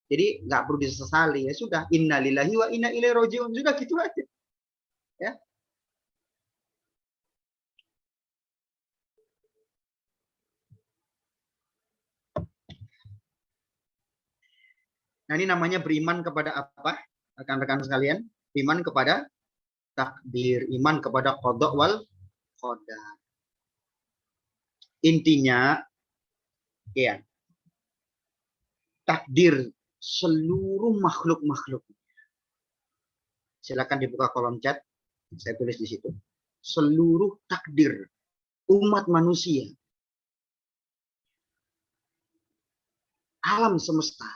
Jadi nggak perlu disesali, ya sudah, innalillahi wa inna ilaihi rajiun, sudah gitu aja. Ya. Nah, ini namanya beriman kepada apa? Rekan-rekan sekalian, iman kepada takdir, iman kepada qada wal qadar. Intinya, ya, takdir seluruh makhluk-makhluk. Silakan dibuka kolom chat, saya tulis di situ. Seluruh takdir umat manusia, alam semesta,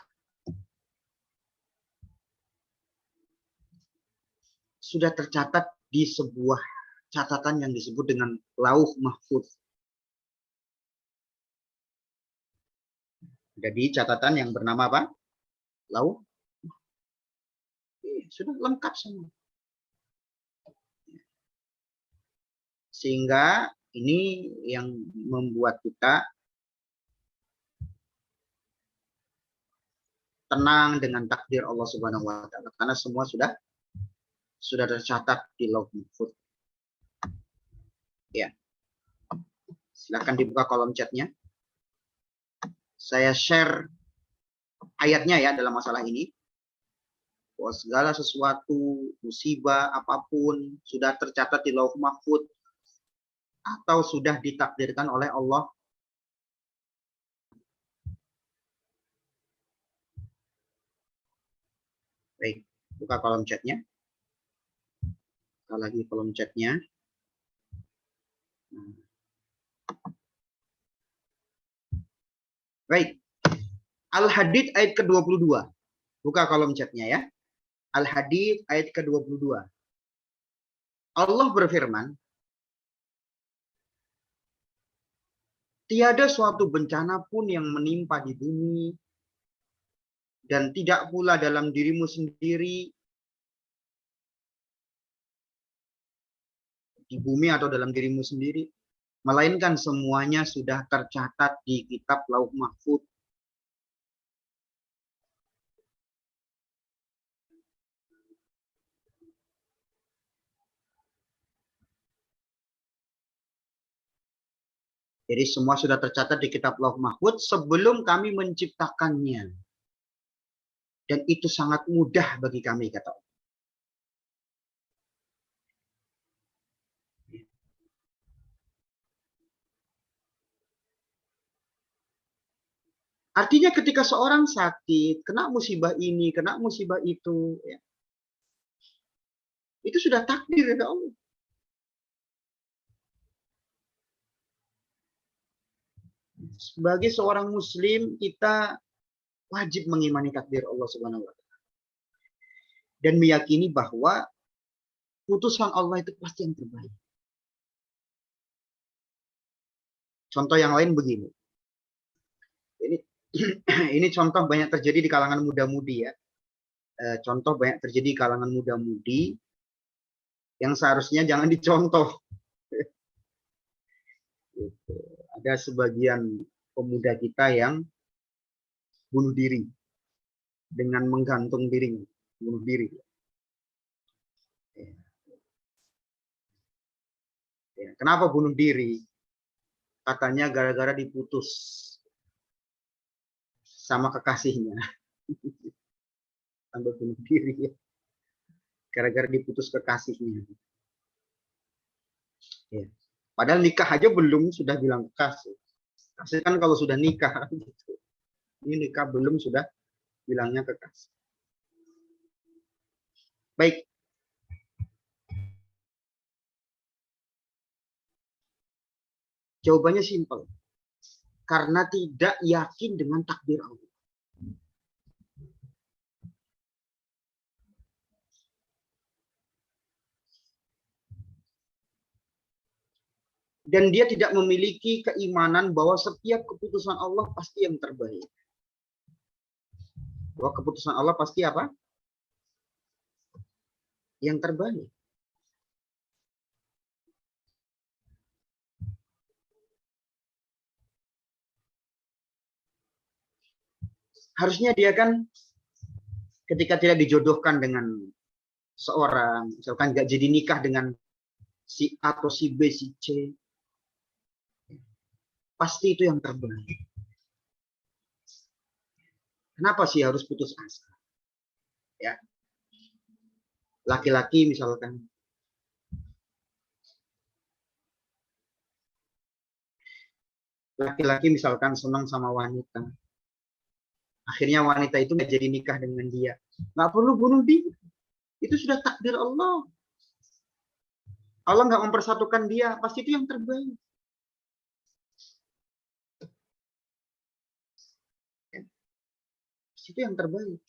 sudah tercatat di sebuah catatan yang disebut dengan Lauh Mahfuz. Jadi catatan yang bernama apa? Lauh Sudah lengkap semua. Sehingga ini yang membuat kita tenang dengan takdir Allah Subhanahu wa taala karena semua sudah tercatat di Lauh Mahfuz. Ya. Silakan dibuka kolom chatnya. Saya share ayatnya ya dalam masalah ini. Bahwa segala sesuatu, musibah apapun sudah tercatat di Lauh Mahfuz atau sudah ditakdirkan oleh Allah. Baik, buka kolom chatnya. Buka lagi kolom chatnya. Baik. Al-Hadid ayat ke-22. Buka kolom chatnya ya. Al-Hadid ayat ke-22. Allah berfirman, tiada suatu bencana pun yang menimpa di bumi dan tidak pula dalam dirimu sendiri, di bumi atau dalam dirimu sendiri, melainkan semuanya sudah tercatat di kitab Lauh Mahfuz. Jadi semua sudah tercatat di kitab Lauh Mahfuz sebelum kami menciptakannya. Dan itu sangat mudah bagi kami, kata Allah. Artinya ketika seorang sakit, kena musibah ini, kena musibah itu, ya, itu sudah takdir dari Allah. Sebagai seorang muslim, kita wajib mengimani takdir Allah Subhanahu wa taala. Dan meyakini bahwa putusan Allah itu pasti yang terbaik. Contoh yang lain begini. Ini contoh banyak terjadi di kalangan muda-mudi ya. Contoh banyak terjadi di kalangan muda-mudi yang seharusnya jangan dicontoh. Ada sebagian pemuda kita yang bunuh diri dengan menggantung diri, bunuh diri. Ya. Kenapa bunuh diri? Katanya gara-gara diputus sama kekasihnya. Sampai bunuh diri ya. Gara-gara diputus kekasihnya. Ya. Padahal nikah aja belum sudah bilang kekasih. Kasih kan kalau sudah nikah gitu. Ini nikah belum sudah bilangnya kekasih. Baik. Jawabannya simpel. Karena tidak yakin dengan takdir Allah. Dan dia tidak memiliki keimanan bahwa setiap keputusan Allah pasti yang terbaik. Bahwa keputusan Allah pasti apa? Yang terbaik. Harusnya dia kan ketika tidak dijodohkan dengan seorang, misalkan nggak jadi nikah dengan si A atau si B, si C, pasti itu yang terbaik. Kenapa sih harus putus asa? Ya, laki-laki misalkan senang sama wanita, akhirnya wanita itu nggak jadi nikah dengan dia, nggak perlu bunuh diri, itu sudah takdir Allah. Allah nggak mempersatukan dia, pasti itu yang terbaik. Itu yang terbaik.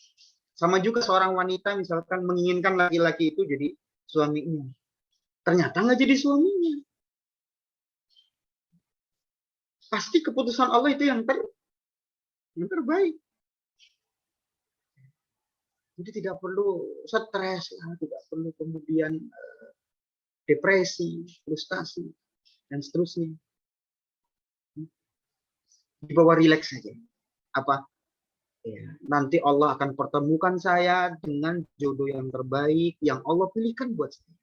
Sama juga seorang wanita misalkan menginginkan laki-laki itu jadi suaminya. Ternyata nggak jadi suaminya. Pasti keputusan Allah itu yang terbaik. Jadi tidak perlu stres, tidak perlu kemudian depresi, frustasi, dan seterusnya. Dibawa rileks saja. Apa? Ya, nanti Allah akan pertemukan saya dengan jodoh yang terbaik yang Allah pilihkan buat saya.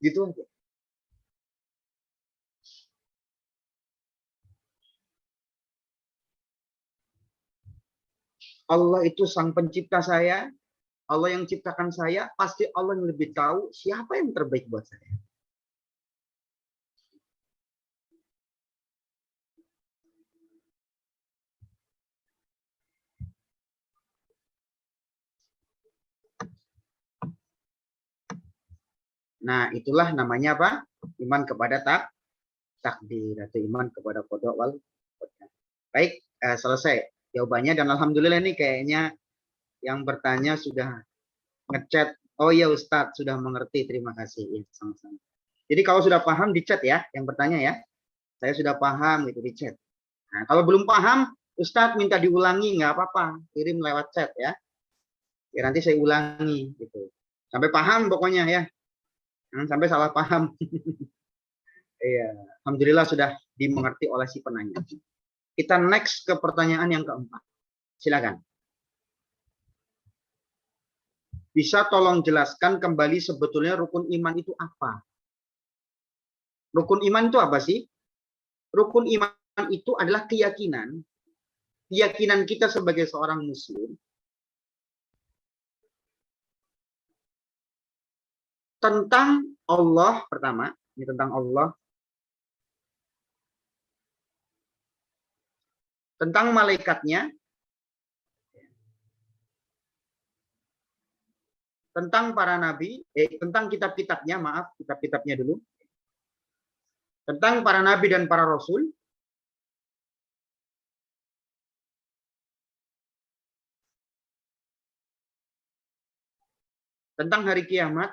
Gitu aja. Allah itu sang pencipta saya, Allah yang ciptakan saya, pasti Allah yang lebih tahu siapa yang terbaik buat saya. Nah, itulah namanya apa? Iman kepada takdir atau iman kepada qada wal qadar. Baik, selesai jawabannya dan alhamdulillah ini kayaknya yang bertanya sudah ngechat. Oh iya Ustadz, sudah mengerti. Terima kasih. Ya, sama-sama. Jadi kalau sudah paham di chat ya, yang bertanya ya. Saya sudah paham gitu di chat. Nah, kalau belum paham, Ustadz minta diulangi nggak apa-apa, kirim lewat chat ya. Ya nanti saya ulangi gitu. Sampai paham pokoknya ya. Sampai salah paham. Iya, alhamdulillah sudah dimengerti oleh si penanya. Kita next ke pertanyaan yang keempat. Silakan. Bisa tolong jelaskan kembali sebetulnya rukun iman itu apa? Rukun iman itu apa sih? Rukun iman itu adalah keyakinan kita sebagai seorang muslim tentang Allah pertama, ini tentang Allah, tentang malaikatnya, tentang para nabi, tentang kitab-kitabnya, maaf, kitab-kitabnya dulu, tentang para nabi dan para rasul, tentang hari kiamat,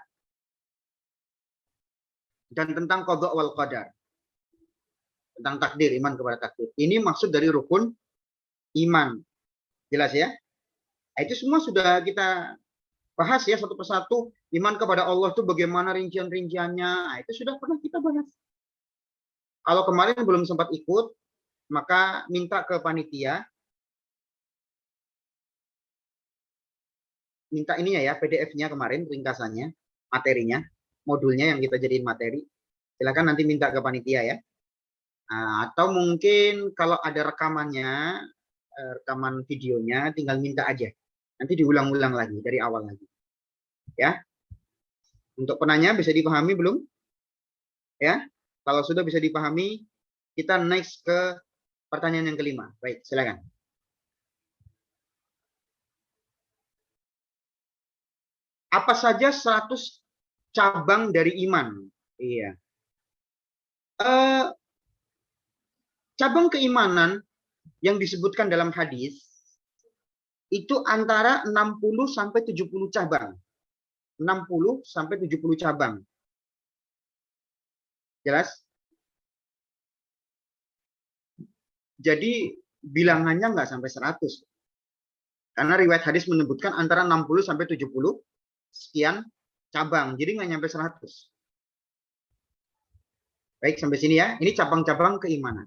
dan tentang qada wal qadar, tentang takdir, iman kepada takdir. Ini maksud dari rukun iman. Jelas ya? Itu semua sudah kita bahas ya satu persatu. Iman kepada Allah itu bagaimana rincian-rinciannya. Itu sudah pernah kita bahas. Kalau kemarin belum sempat ikut, maka minta ke panitia. Minta ininya ya, PDF-nya kemarin, ringkasannya, materinya, modulnya yang kita jadiin materi. Silakan nanti minta ke panitia ya. Nah, atau mungkin kalau ada rekamannya, rekaman videonya, tinggal minta aja. Nanti diulang-ulang lagi, dari awal lagi. Ya. Untuk penanya bisa dipahami belum? Ya. Kalau sudah bisa dipahami, kita next ke pertanyaan yang kelima. Baik, silakan. Apa saja 100 cabang dari iman? Iya. Cabang keimanan yang disebutkan dalam hadis itu antara 60 sampai 70 cabang. 60 sampai 70 cabang. Jelas? Jadi bilangannya nggak sampai 100. Karena riwayat hadis menyebutkan antara 60 sampai 70 sekian cabang. Jadi nggak nyampe 100. Baik, sampai sini ya. Ini cabang-cabang keimanan.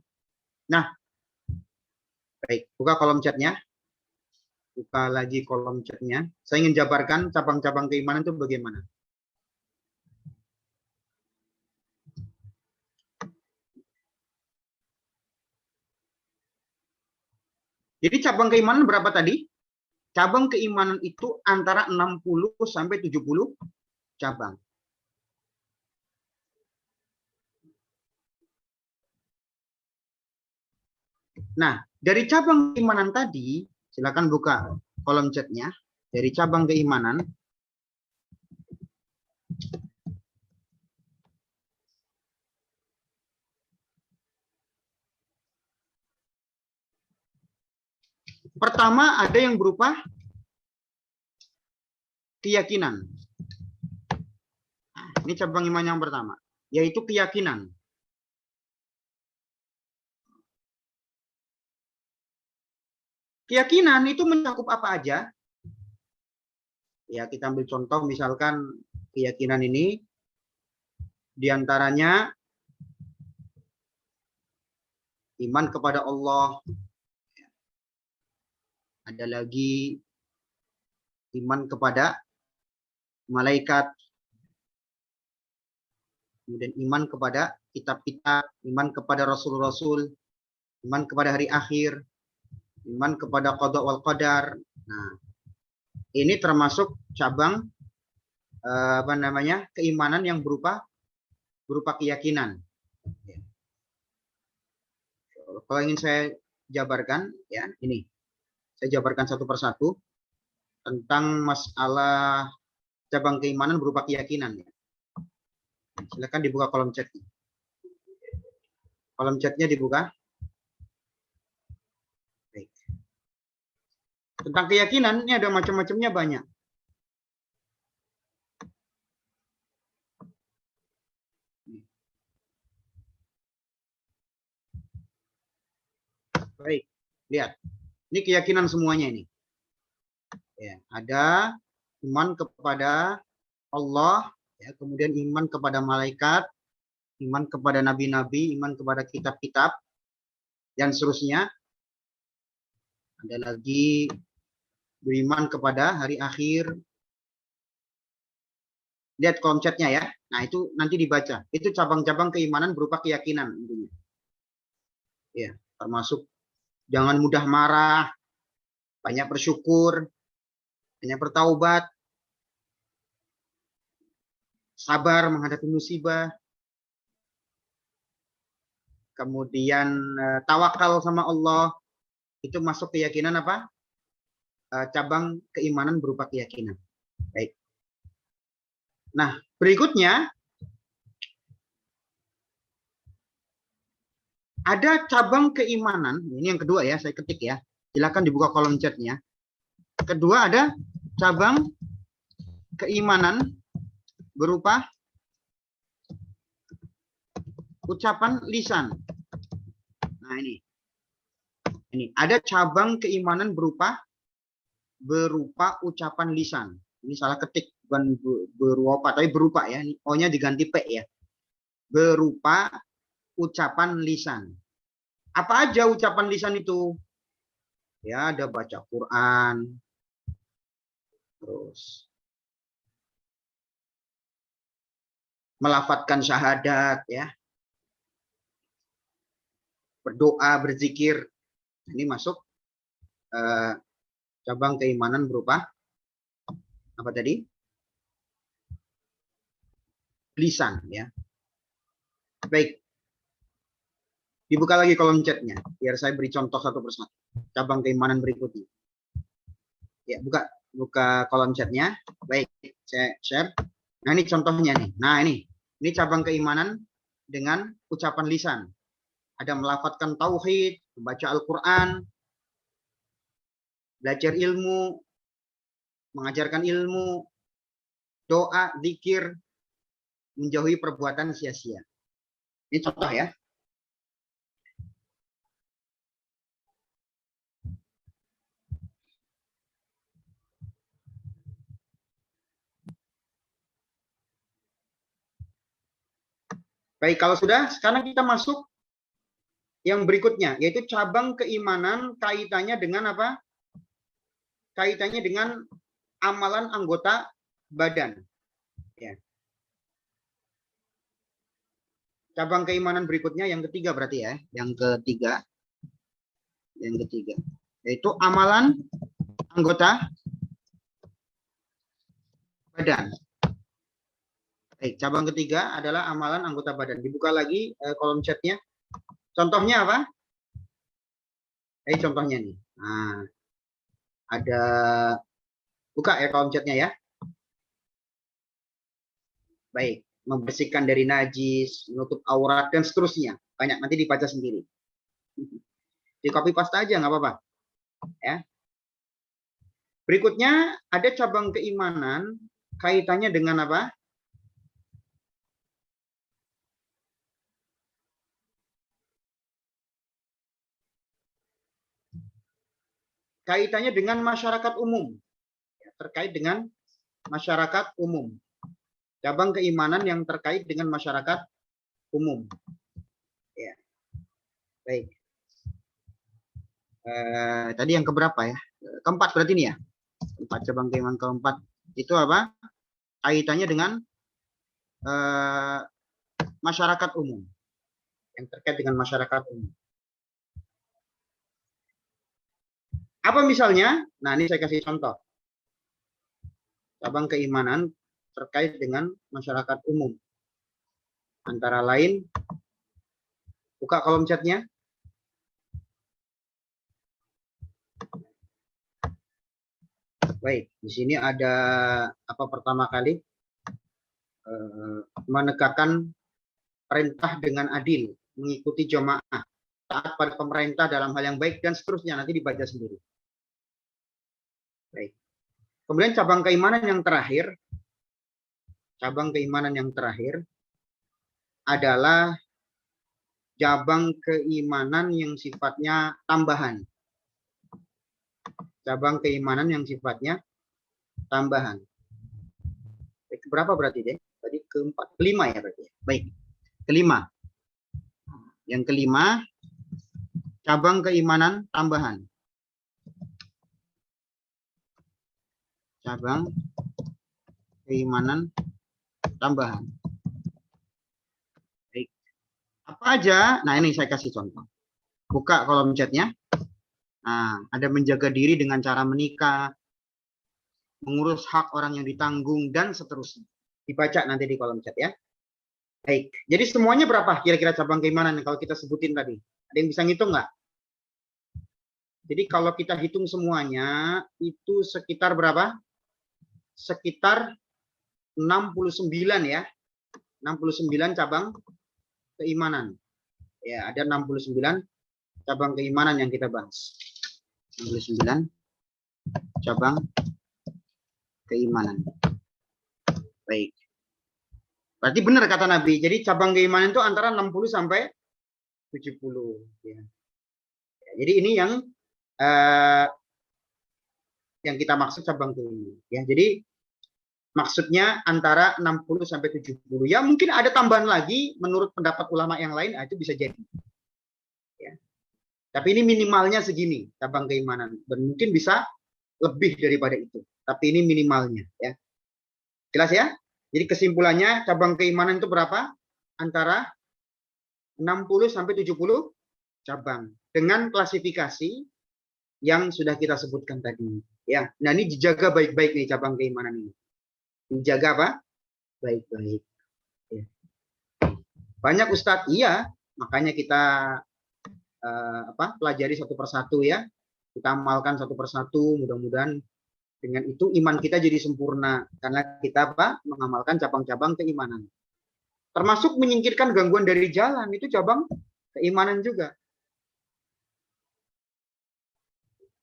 Nah, baik, buka kolom chatnya. Buka lagi kolom chatnya. Saya ingin jabarkan cabang-cabang keimanan itu bagaimana. Jadi cabang keimanan berapa tadi? Cabang keimanan itu antara 60 sampai 70 cabang. Nah, dari cabang keimanan tadi, silakan buka kolom chatnya. Dari cabang keimanan, pertama ada yang berupa keyakinan. Nah, ini cabang iman yang pertama, yaitu keyakinan. Keyakinan itu mencakup apa aja? Ya, kita ambil contoh misalkan keyakinan ini diantaranya iman kepada Allah. Ada lagi iman kepada malaikat. Kemudian iman kepada kitab-kitab, iman kepada rasul-rasul, iman kepada hari akhir, iman kepada qada wal qadar. Nah, ini termasuk cabang keimanan yang berupa keyakinan. Kalau ingin saya jabarkan, ya ini saya jabarkan satu persatu tentang masalah cabang keimanan berupa keyakinan. Ya. Silakan dibuka kolom chatnya. Kolom chatnya dibuka. Baik. Tentang keyakinan ini ada macam-macamnya banyak. Baik, lihat. Ini keyakinan semuanya ini. Ya, ada iman kepada Allah, ya, kemudian iman kepada malaikat, iman kepada nabi-nabi, iman kepada kitab-kitab, dan seterusnya. Ada lagi beriman kepada hari akhir. Lihat konsepnya ya. Nah, itu nanti dibaca. Itu cabang-cabang keimanan berupa keyakinan intinya. Ya, termasuk jangan mudah marah, banyak bersyukur, banyak bertaubat, sabar menghadapi musibah, kemudian tawakal sama Allah. Itu masuk keyakinan apa? Cabang keimanan berupa keyakinan. Baik. Nah, berikutnya ada cabang keimanan, ini yang kedua ya, saya ketik ya. Silakan dibuka kolom chatnya. Kedua ada cabang keimanan berupa ucapan lisan. Nah, ini ada cabang keimanan berupa ucapan lisan. Ini salah ketik, bukan berupa, tapi berupa ya. Ini O-nya diganti P ya. Berupa ucapan lisan. Apa aja ucapan lisan itu? Ya, ada baca Quran, terus melafadzkan syahadat, ya, berdoa, berzikir. Ini masuk cabang keimanan berupa apa tadi? Lisan, ya. Baik. Dibuka lagi kolom chatnya, biar saya beri contoh satu persatu. Cabang keimanan berikutnya. Ya, buka kolom chatnya. Baik, saya share. Nah, ini contohnya nih. Nah, ini cabang keimanan dengan ucapan lisan. Ada melafadzkan tauhid, membaca Al-Quran, belajar ilmu, mengajarkan ilmu, doa, zikir, menjauhi perbuatan sia-sia. Ini contoh ya. Baik, kalau sudah, sekarang kita masuk yang berikutnya, yaitu cabang keimanan kaitannya dengan apa? Kaitannya dengan amalan anggota badan. Ya. Cabang keimanan berikutnya yang ketiga berarti ya, yang ketiga, yaitu amalan anggota badan. Baik, cabang ketiga adalah amalan anggota badan. Dibuka lagi kolom chatnya. Contohnya apa? Contohnya nih. Nah, ada, buka ya kolom chatnya ya. Baik, membersihkan dari najis, menutup aurat, dan seterusnya. Banyak, nanti dibaca sendiri. Di copy paste aja, nggak apa-apa. Ya. Berikutnya, ada cabang keimanan kaitannya dengan apa? Kaitannya dengan masyarakat umum. Terkait dengan masyarakat umum. Cabang keimanan yang terkait dengan masyarakat umum. Ya. Baik. Tadi yang keberapa ya? Keempat berarti ini ya? Keempat, cabang keimanan keempat. Itu apa? Kaitannya dengan masyarakat umum. Yang terkait dengan masyarakat umum. Apa misalnya? Nah, ini saya kasih contoh. Cabang keimanan terkait dengan masyarakat umum. Antara lain, buka kolom chatnya. Baik, di sini ada apa pertama kali? Menegakkan perintah dengan adil, mengikuti jamaah, taat pada pemerintah dalam hal yang baik, dan seterusnya. Nanti dibaca sendiri. Baik. Kemudian cabang keimanan yang terakhir, adalah cabang keimanan yang sifatnya tambahan. Cabang keimanan yang sifatnya tambahan. Berapa berarti deh? Tadi keempat, kelima ya berarti. Baik, kelima. Yang kelima, cabang keimanan tambahan. Cabang keimanan tambahan. Baik. Apa aja? Nah, ini saya kasih contoh. Buka kolom chatnya. Nah, ada menjaga diri dengan cara menikah, mengurus hak orang yang ditanggung, dan seterusnya. Dibaca nanti di kolom chat ya. Baik, jadi semuanya berapa kira-kira cabang keimanan yang kalau kita sebutin tadi? Ada yang bisa ngitung nggak? Jadi kalau kita hitung semuanya, itu sekitar berapa? Sekitar 69 ya. 69 cabang keimanan. Ya, ada 69 cabang keimanan yang kita bahas. 69 cabang keimanan. Baik. Berarti benar kata Nabi. Jadi cabang keimanan itu antara 60 sampai 70. Ya. Jadi ini yang kita maksud cabang keimanan. Ya, jadi maksudnya antara 60 sampai 70. Ya mungkin ada tambahan lagi menurut pendapat ulama yang lain, itu bisa jadi. Ya. Tapi ini minimalnya segini cabang keimanan. Dan mungkin bisa lebih daripada itu. Tapi ini minimalnya. Ya. Jelas ya? Jadi kesimpulannya cabang keimanan itu berapa? Antara 60 sampai 70 cabang. Dengan klasifikasi yang sudah kita sebutkan tadi. Ya. Nah ini dijaga baik-baik nih cabang keimanan ini. Dijaga apa? Baik-baik. Ya. Banyak Ustadz, iya. Makanya kita pelajari satu persatu ya. Kita amalkan satu persatu. Mudah-mudahan dengan itu iman kita jadi sempurna. Karena kita mengamalkan cabang-cabang keimanan. Termasuk menyingkirkan gangguan dari jalan. Itu cabang keimanan juga.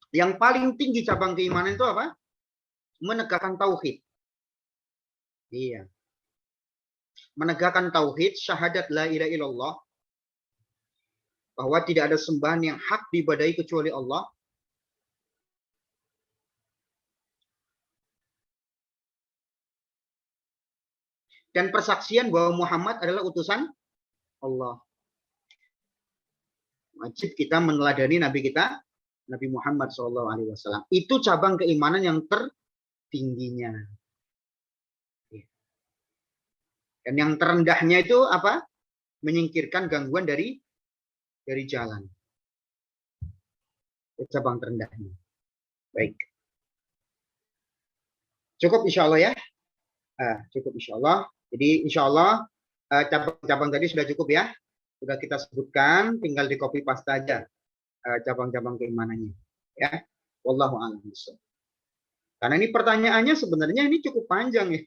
Yang paling tinggi cabang keimanan itu apa? Menegakkan tauhid. Iya. Menegakkan tauhid, syahadat la ilaha illallah. Bahwa tidak ada sembahan yang hak diibadahi kecuali Allah. Dan persaksian bahwa Muhammad adalah utusan Allah. Wajib kita meneladani Nabi kita, Nabi Muhammad SAW. Itu cabang keimanan yang tertingginya. Dan yang terendahnya itu apa? Menyingkirkan gangguan dari jalan. Itu cabang terendahnya. Baik. Cukup insya Allah ya. Cukup insya Allah. Jadi insya Allah cabang-cabang tadi sudah cukup ya. Sudah kita sebutkan, tinggal di copy paste aja cabang-cabang keimanannya. Ya. Wallahu a'lam. Karena ini pertanyaannya sebenarnya ini cukup panjang ya.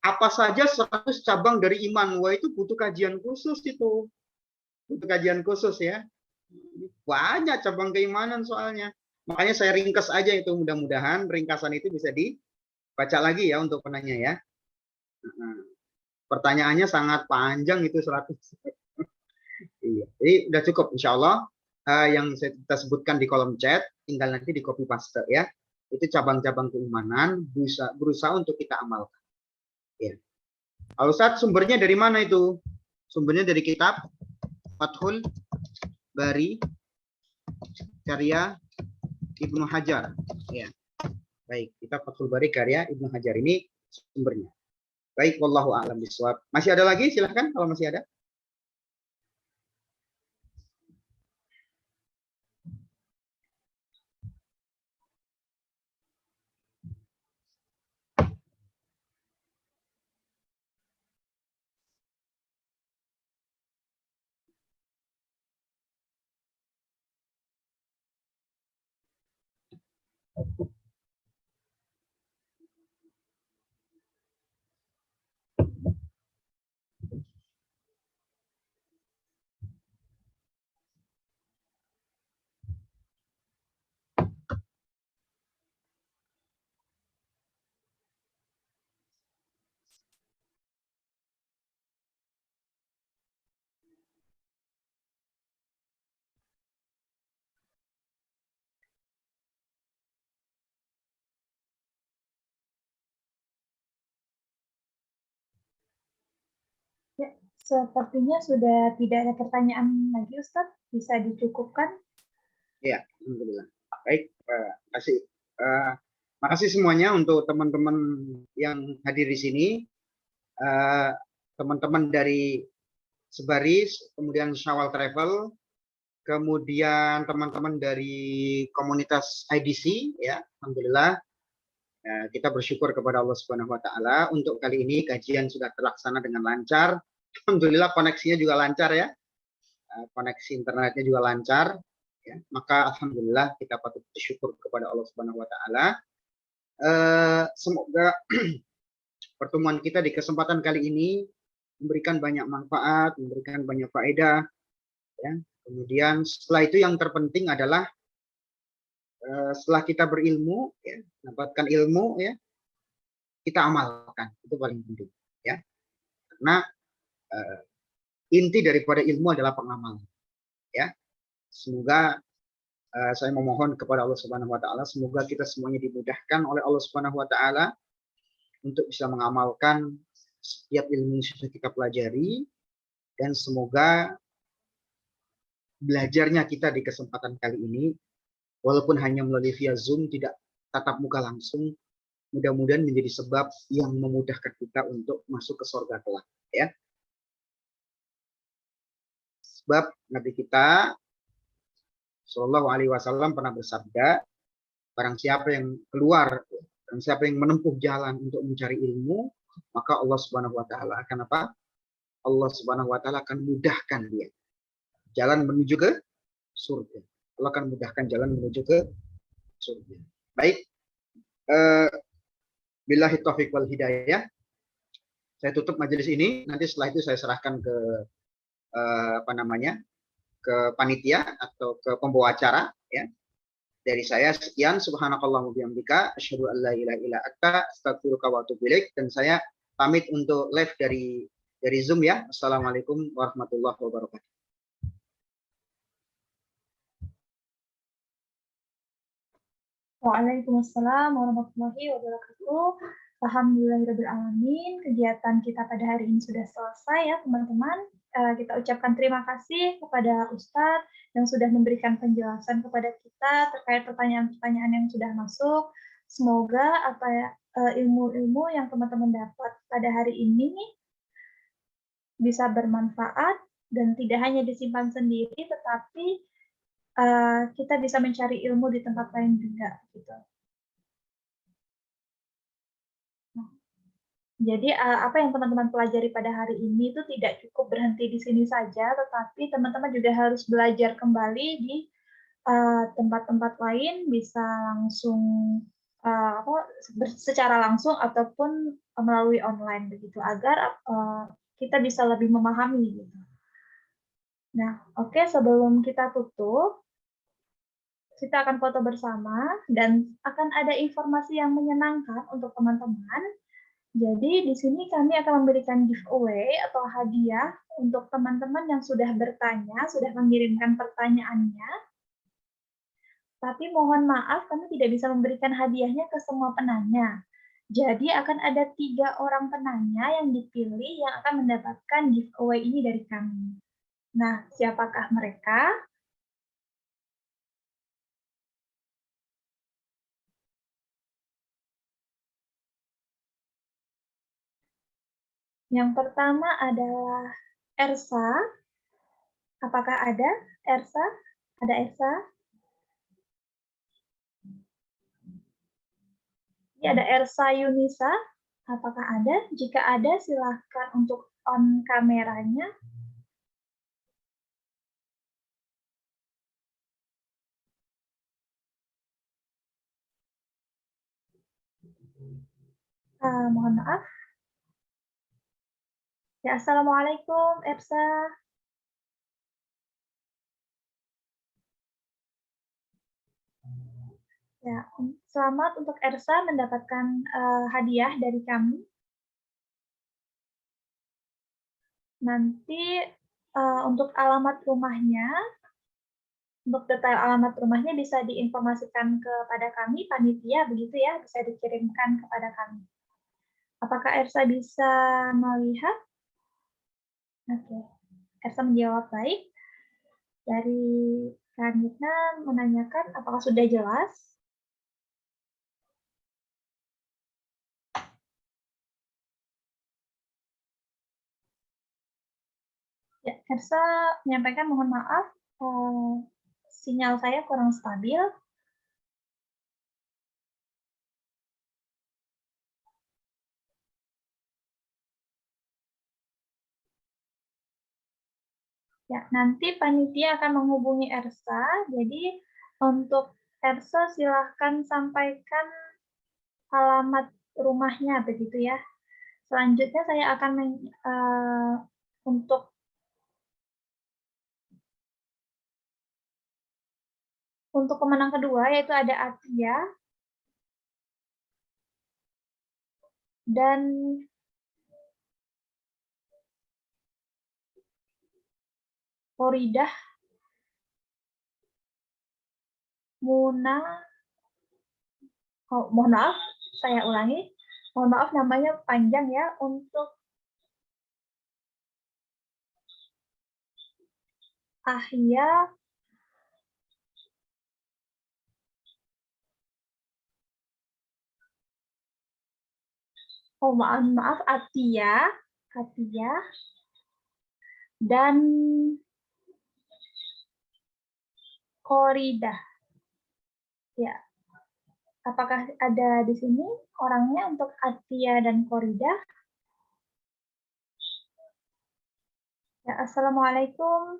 Apa saja 100 cabang dari iman? Wah itu butuh kajian khusus itu. Butuh kajian khusus ya. Banyak cabang keimanan soalnya. Makanya saya ringkas aja itu. Mudah-mudahan ringkasan itu bisa dibaca lagi ya untuk penanya ya. Pertanyaannya sangat panjang itu 100. Iya. Jadi udah cukup insya Allah. Yang kita sebutkan di kolom chat. Tinggal nanti di copy paste ya. Itu cabang-cabang keimanan berusaha untuk kita amalkan. Ya. Kalau Ustaz, sumbernya dari mana itu? Sumbernya dari kitab Fathul Bari karya Ibnu Hajar. Ya. Baik, kitab Fathul Bari karya Ibnu Hajar ini sumbernya. Baik, wallahu a'lam bishawab. Masih ada lagi? Silahkan kalau masih ada. Ya, sepertinya sudah tidak ada pertanyaan lagi, Ustadz. Bisa dicukupkan? Ya, alhamdulillah. Baik, kasih. Makasih semuanya untuk teman-teman yang hadir di sini. Teman-teman dari Sebaris, kemudian Syawal Travel, kemudian teman-teman dari komunitas IDC, ya, alhamdulillah. Kita bersyukur kepada Allah Subhanahu Wa Taala untuk kali ini kajian sudah terlaksana dengan lancar. Alhamdulillah koneksinya juga lancar ya, koneksi internetnya juga lancar. Ya, maka alhamdulillah kita patut bersyukur kepada Allah Subhanahu Wa Taala. Semoga pertemuan kita di kesempatan kali ini memberikan banyak manfaat, memberikan banyak faedah. Ya. Kemudian setelah itu yang terpenting adalah setelah kita berilmu, ya, mendapatkan ilmu, ya, kita amalkan. Itu paling penting, ya. Karena inti daripada ilmu adalah pengamalan, ya. Semoga saya memohon kepada Allah Subhanahu Wa Taala, semoga kita semuanya dimudahkan oleh Allah Subhanahu Wa Taala untuk bisa mengamalkan setiap ilmu yang sudah kita pelajari, dan semoga belajarnya kita di kesempatan kali ini, walaupun hanya melalui via Zoom, tidak tatap muka langsung, mudah-mudahan menjadi sebab yang memudahkan kita untuk masuk ke surga kelak, ya. Sebab Nabi kita Shallallahu Alaihi Wasallam pernah bersabda, barang siapa yang keluar, barang siapa yang menempuh jalan untuk mencari ilmu, maka Allah Subhanahu Wa Taala akan apa? Allah Subhanahu Wa Taala akan mudahkan dia jalan menuju ke surga. Allah akan mudahkan jalan menuju ke surga. Baik, billahi taufiq wal hidayah. Saya tutup majelis ini. Nanti setelah itu saya serahkan ke ke panitia atau ke pembawa acara. Ya. Dari saya sekian. Subhanakallahumma bihamdika, asyhadu an la ilaha illa anta, astaghfiruka wa atubu ilaik. Dan saya pamit untuk live dari Zoom ya. Assalamualaikum warahmatullahi wabarakatuh. Waalaikumsalam warahmatullahi wabarakatuh. Alhamdulillahirrahmanirrahim. Kegiatan kita pada hari ini sudah selesai ya teman-teman. Kita ucapkan terima kasih kepada Ustadz yang sudah memberikan penjelasan kepada kita terkait pertanyaan-pertanyaan yang sudah masuk. Semoga ilmu-ilmu yang teman-teman dapat pada hari ini bisa bermanfaat dan tidak hanya disimpan sendiri, tetapi kita bisa mencari ilmu di tempat lain juga, gitu. Nah, jadi apa yang teman-teman pelajari pada hari ini itu tidak cukup berhenti di sini saja, tetapi teman-teman juga harus belajar kembali di tempat-tempat lain, bisa langsung secara langsung ataupun melalui online, begitu, agar kita bisa lebih memahami, gitu. Nah, oke, sebelum kita tutup, kita akan foto bersama dan akan ada informasi yang menyenangkan untuk teman-teman. Jadi di sini kami akan memberikan giveaway atau hadiah untuk teman-teman yang sudah bertanya, sudah mengirimkan pertanyaannya. Tapi mohon maaf, kami tidak bisa memberikan hadiahnya ke semua penanya. Jadi akan ada 3 orang penanya yang dipilih yang akan mendapatkan giveaway ini dari kami. Nah, siapakah mereka? Yang pertama adalah Ersa. Apakah ada Ersa? Ada Ersa? Ini ada Ersa Yunisa. Apakah ada? Jika ada, silahkan untuk on kameranya. Mohon maaf. Ya, Assalamualaikum, Ersa. Ya, selamat untuk Ersa mendapatkan hadiah dari kami. Nanti untuk alamat rumahnya, untuk detail alamat rumahnya bisa diinformasikan kepada kami, panitia, begitu ya, bisa dikirimkan kepada kami. Apakah Ersa bisa melihat? Oke, Ersa menjawab baik. Dari Kanitna menanyakan apakah sudah jelas? Ya, Ersa menyampaikan mohon maaf, sinyal saya kurang stabil. Ya, nanti panitia akan menghubungi Ersa. Jadi untuk Ersa silahkan sampaikan alamat rumahnya begitu ya. Selanjutnya saya akan untuk pemenang kedua yaitu ada Atia dan Foridah Muna. Oh, mohon maaf, saya ulangi. Mohon maaf namanya panjang ya. Untuk Ahya maaf Atia dan Korida. Ya. Apakah ada di sini orangnya untuk Atia dan Korida? Ya, Assalamualaikum.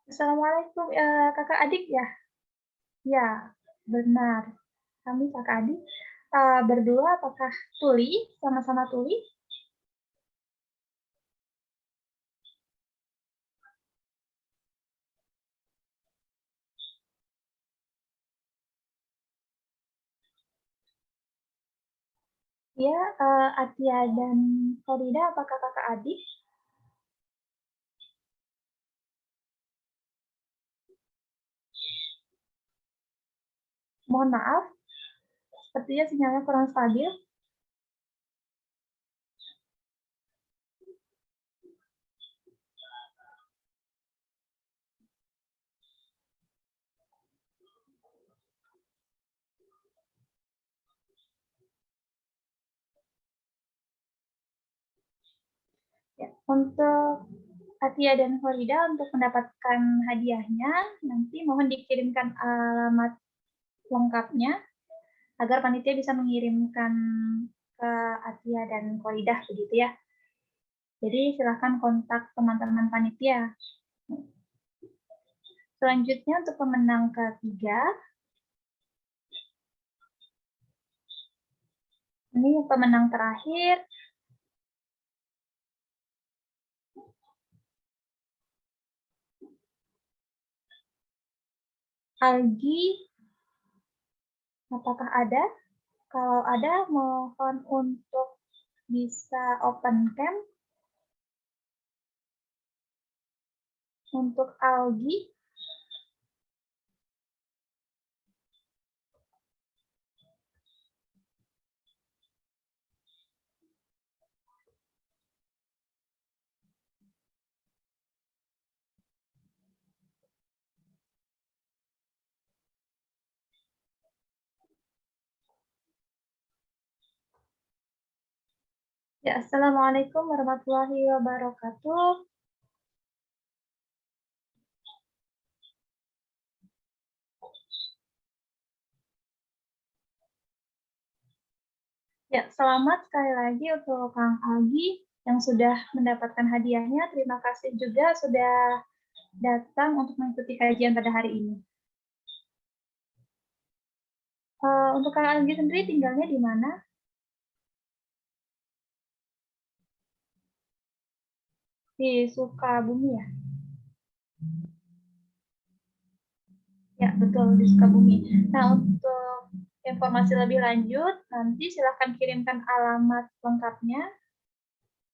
Assalamualaikum, kakak adik ya? Ya, benar. Kami kakak adik. Berdua apakah tuli? Sama-sama tuli? Ya, Atia dan Korida apakah kakak adik? Mohon maaf, sepertinya sinyalnya kurang stabil. Ya, untuk Atia dan Farida untuk mendapatkan hadiahnya, nanti mohon dikirimkan alamat lengkapnya agar panitia bisa mengirimkan ke Atia dan Farida begitu ya. Jadi silahkan kontak teman-teman panitia. Selanjutnya untuk pemenang ketiga, Ini pemenang terakhir. Algi, apakah ada? Kalau ada, mohon untuk bisa open cam. Untuk Algi, ya, Assalamualaikum warahmatullahi wabarakatuh. Ya, selamat sekali lagi untuk Kang Algi yang sudah mendapatkan hadiahnya. Terima kasih juga sudah datang untuk mengikuti kajian pada hari ini. Untuk Kang Algi sendiri tinggalnya di mana? Di Sukabumi ya? Ya, betul, di Sukabumi. Nah, untuk informasi lebih lanjut, nanti silahkan kirimkan alamat lengkapnya,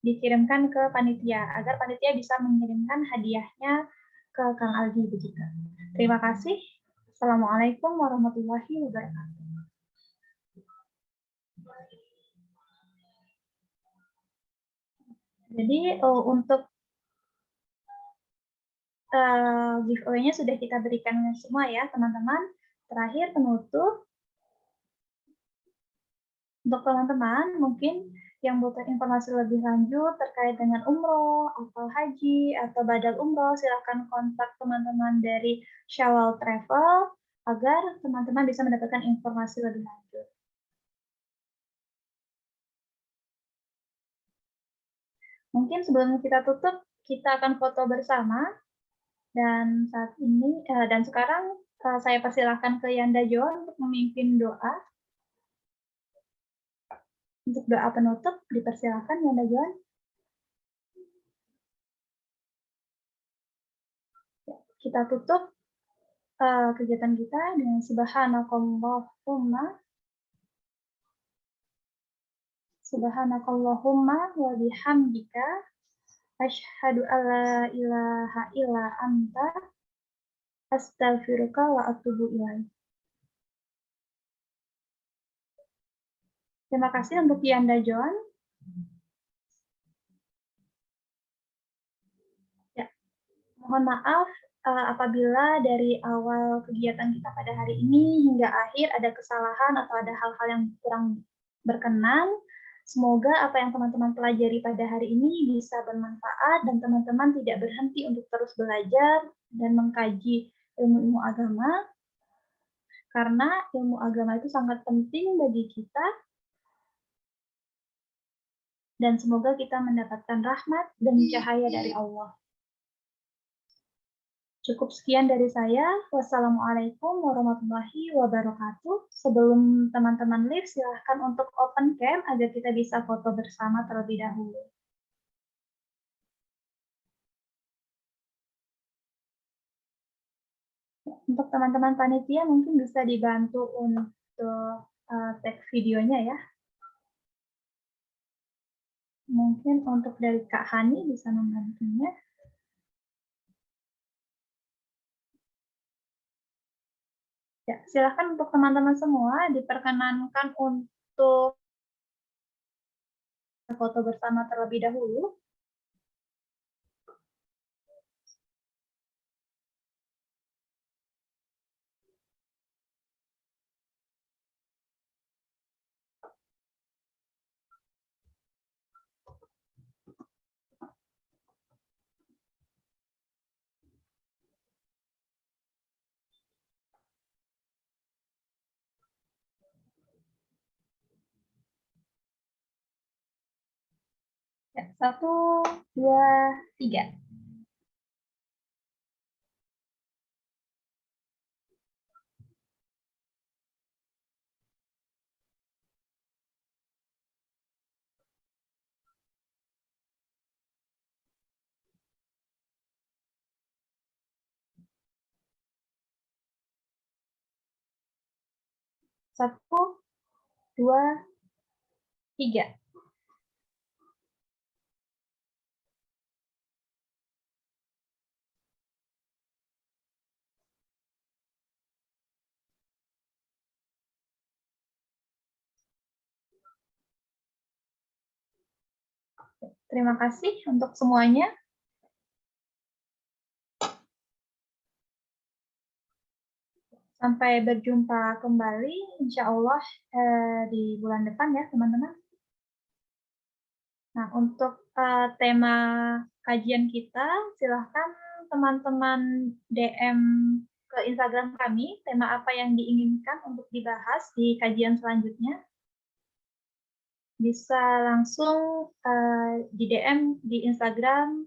dikirimkan ke panitia, agar panitia bisa mengirimkan hadiahnya ke Kang Algi begitu. Terima kasih. Assalamualaikum warahmatullahi wabarakatuh. Jadi untuk giveaway-nya sudah kita berikan semua ya teman-teman. Terakhir penutup, untuk teman-teman mungkin yang butuh informasi lebih lanjut terkait dengan umroh atau haji atau badal umroh, silahkan kontak teman-teman dari Syawal Travel agar teman-teman bisa mendapatkan informasi lebih lanjut. Mungkin sebelum kita tutup, kita akan foto bersama. Dan saat ini dan sekarang saya persilahkan ke Yanda John untuk memimpin doa. Untuk doa penutup dipersilahkan Yanda John. Ya, kita tutup kegiatan kita dengan Subhanakallahumma wa bihamdika asyhadu alla ilaha illa anta astaghfiruka wa atubu ilaik. Terima kasih untuk Yanda John. Ya, mohon maaf apabila dari awal kegiatan kita pada hari ini hingga akhir ada kesalahan atau ada hal-hal yang kurang berkenan. Semoga apa yang teman-teman pelajari pada hari ini bisa bermanfaat dan teman-teman tidak berhenti untuk terus belajar dan mengkaji ilmu-ilmu agama. Karena ilmu agama itu sangat penting bagi kita. Dan semoga kita mendapatkan rahmat dan cahaya dari Allah. Cukup sekian dari saya. Wassalamualaikum warahmatullahi wabarakatuh. Sebelum teman-teman leave, silahkan untuk open cam agar kita bisa foto bersama terlebih dahulu. Untuk teman-teman panitia mungkin bisa dibantu untuk tag videonya ya. Mungkin untuk dari Kak Hani bisa membantunya. Ya, silakan untuk teman-teman semua diperkenankan untuk foto bersama terlebih dahulu. Ya, 1, 2, 3. 1, 2, 3. Terima kasih untuk semuanya. Sampai berjumpa kembali, insya Allah di bulan depan ya, teman-teman. Nah, untuk tema kajian kita, silahkan teman-teman DM ke Instagram kami, tema apa yang diinginkan untuk dibahas di kajian selanjutnya. Bisa langsung di DM di Instagram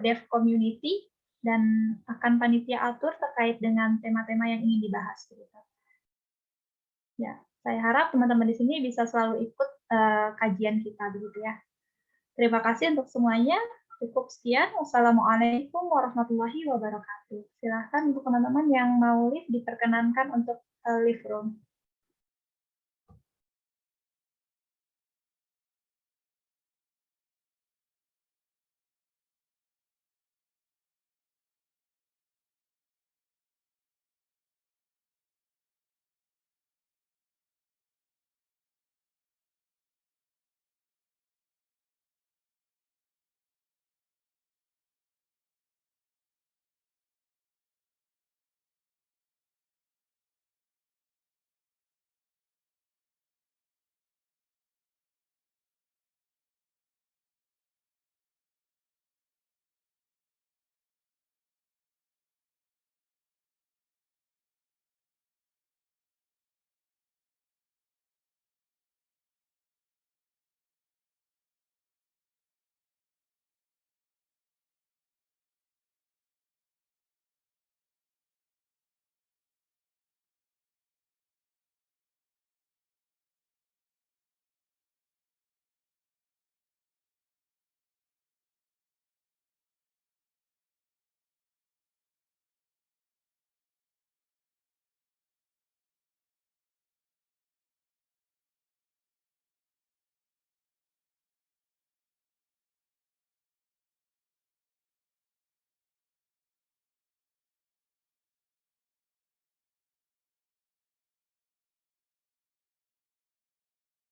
Dev Community, dan akan panitia atur terkait dengan tema-tema yang ingin dibahas. Ya, saya harap teman-teman di sini bisa selalu ikut kajian kita, begitu ya. Terima kasih untuk semuanya. Cukup sekian. Wassalamualaikum warahmatullahi wabarakatuh. Silahkan untuk teman-teman yang mau live diperkenankan untuk live room.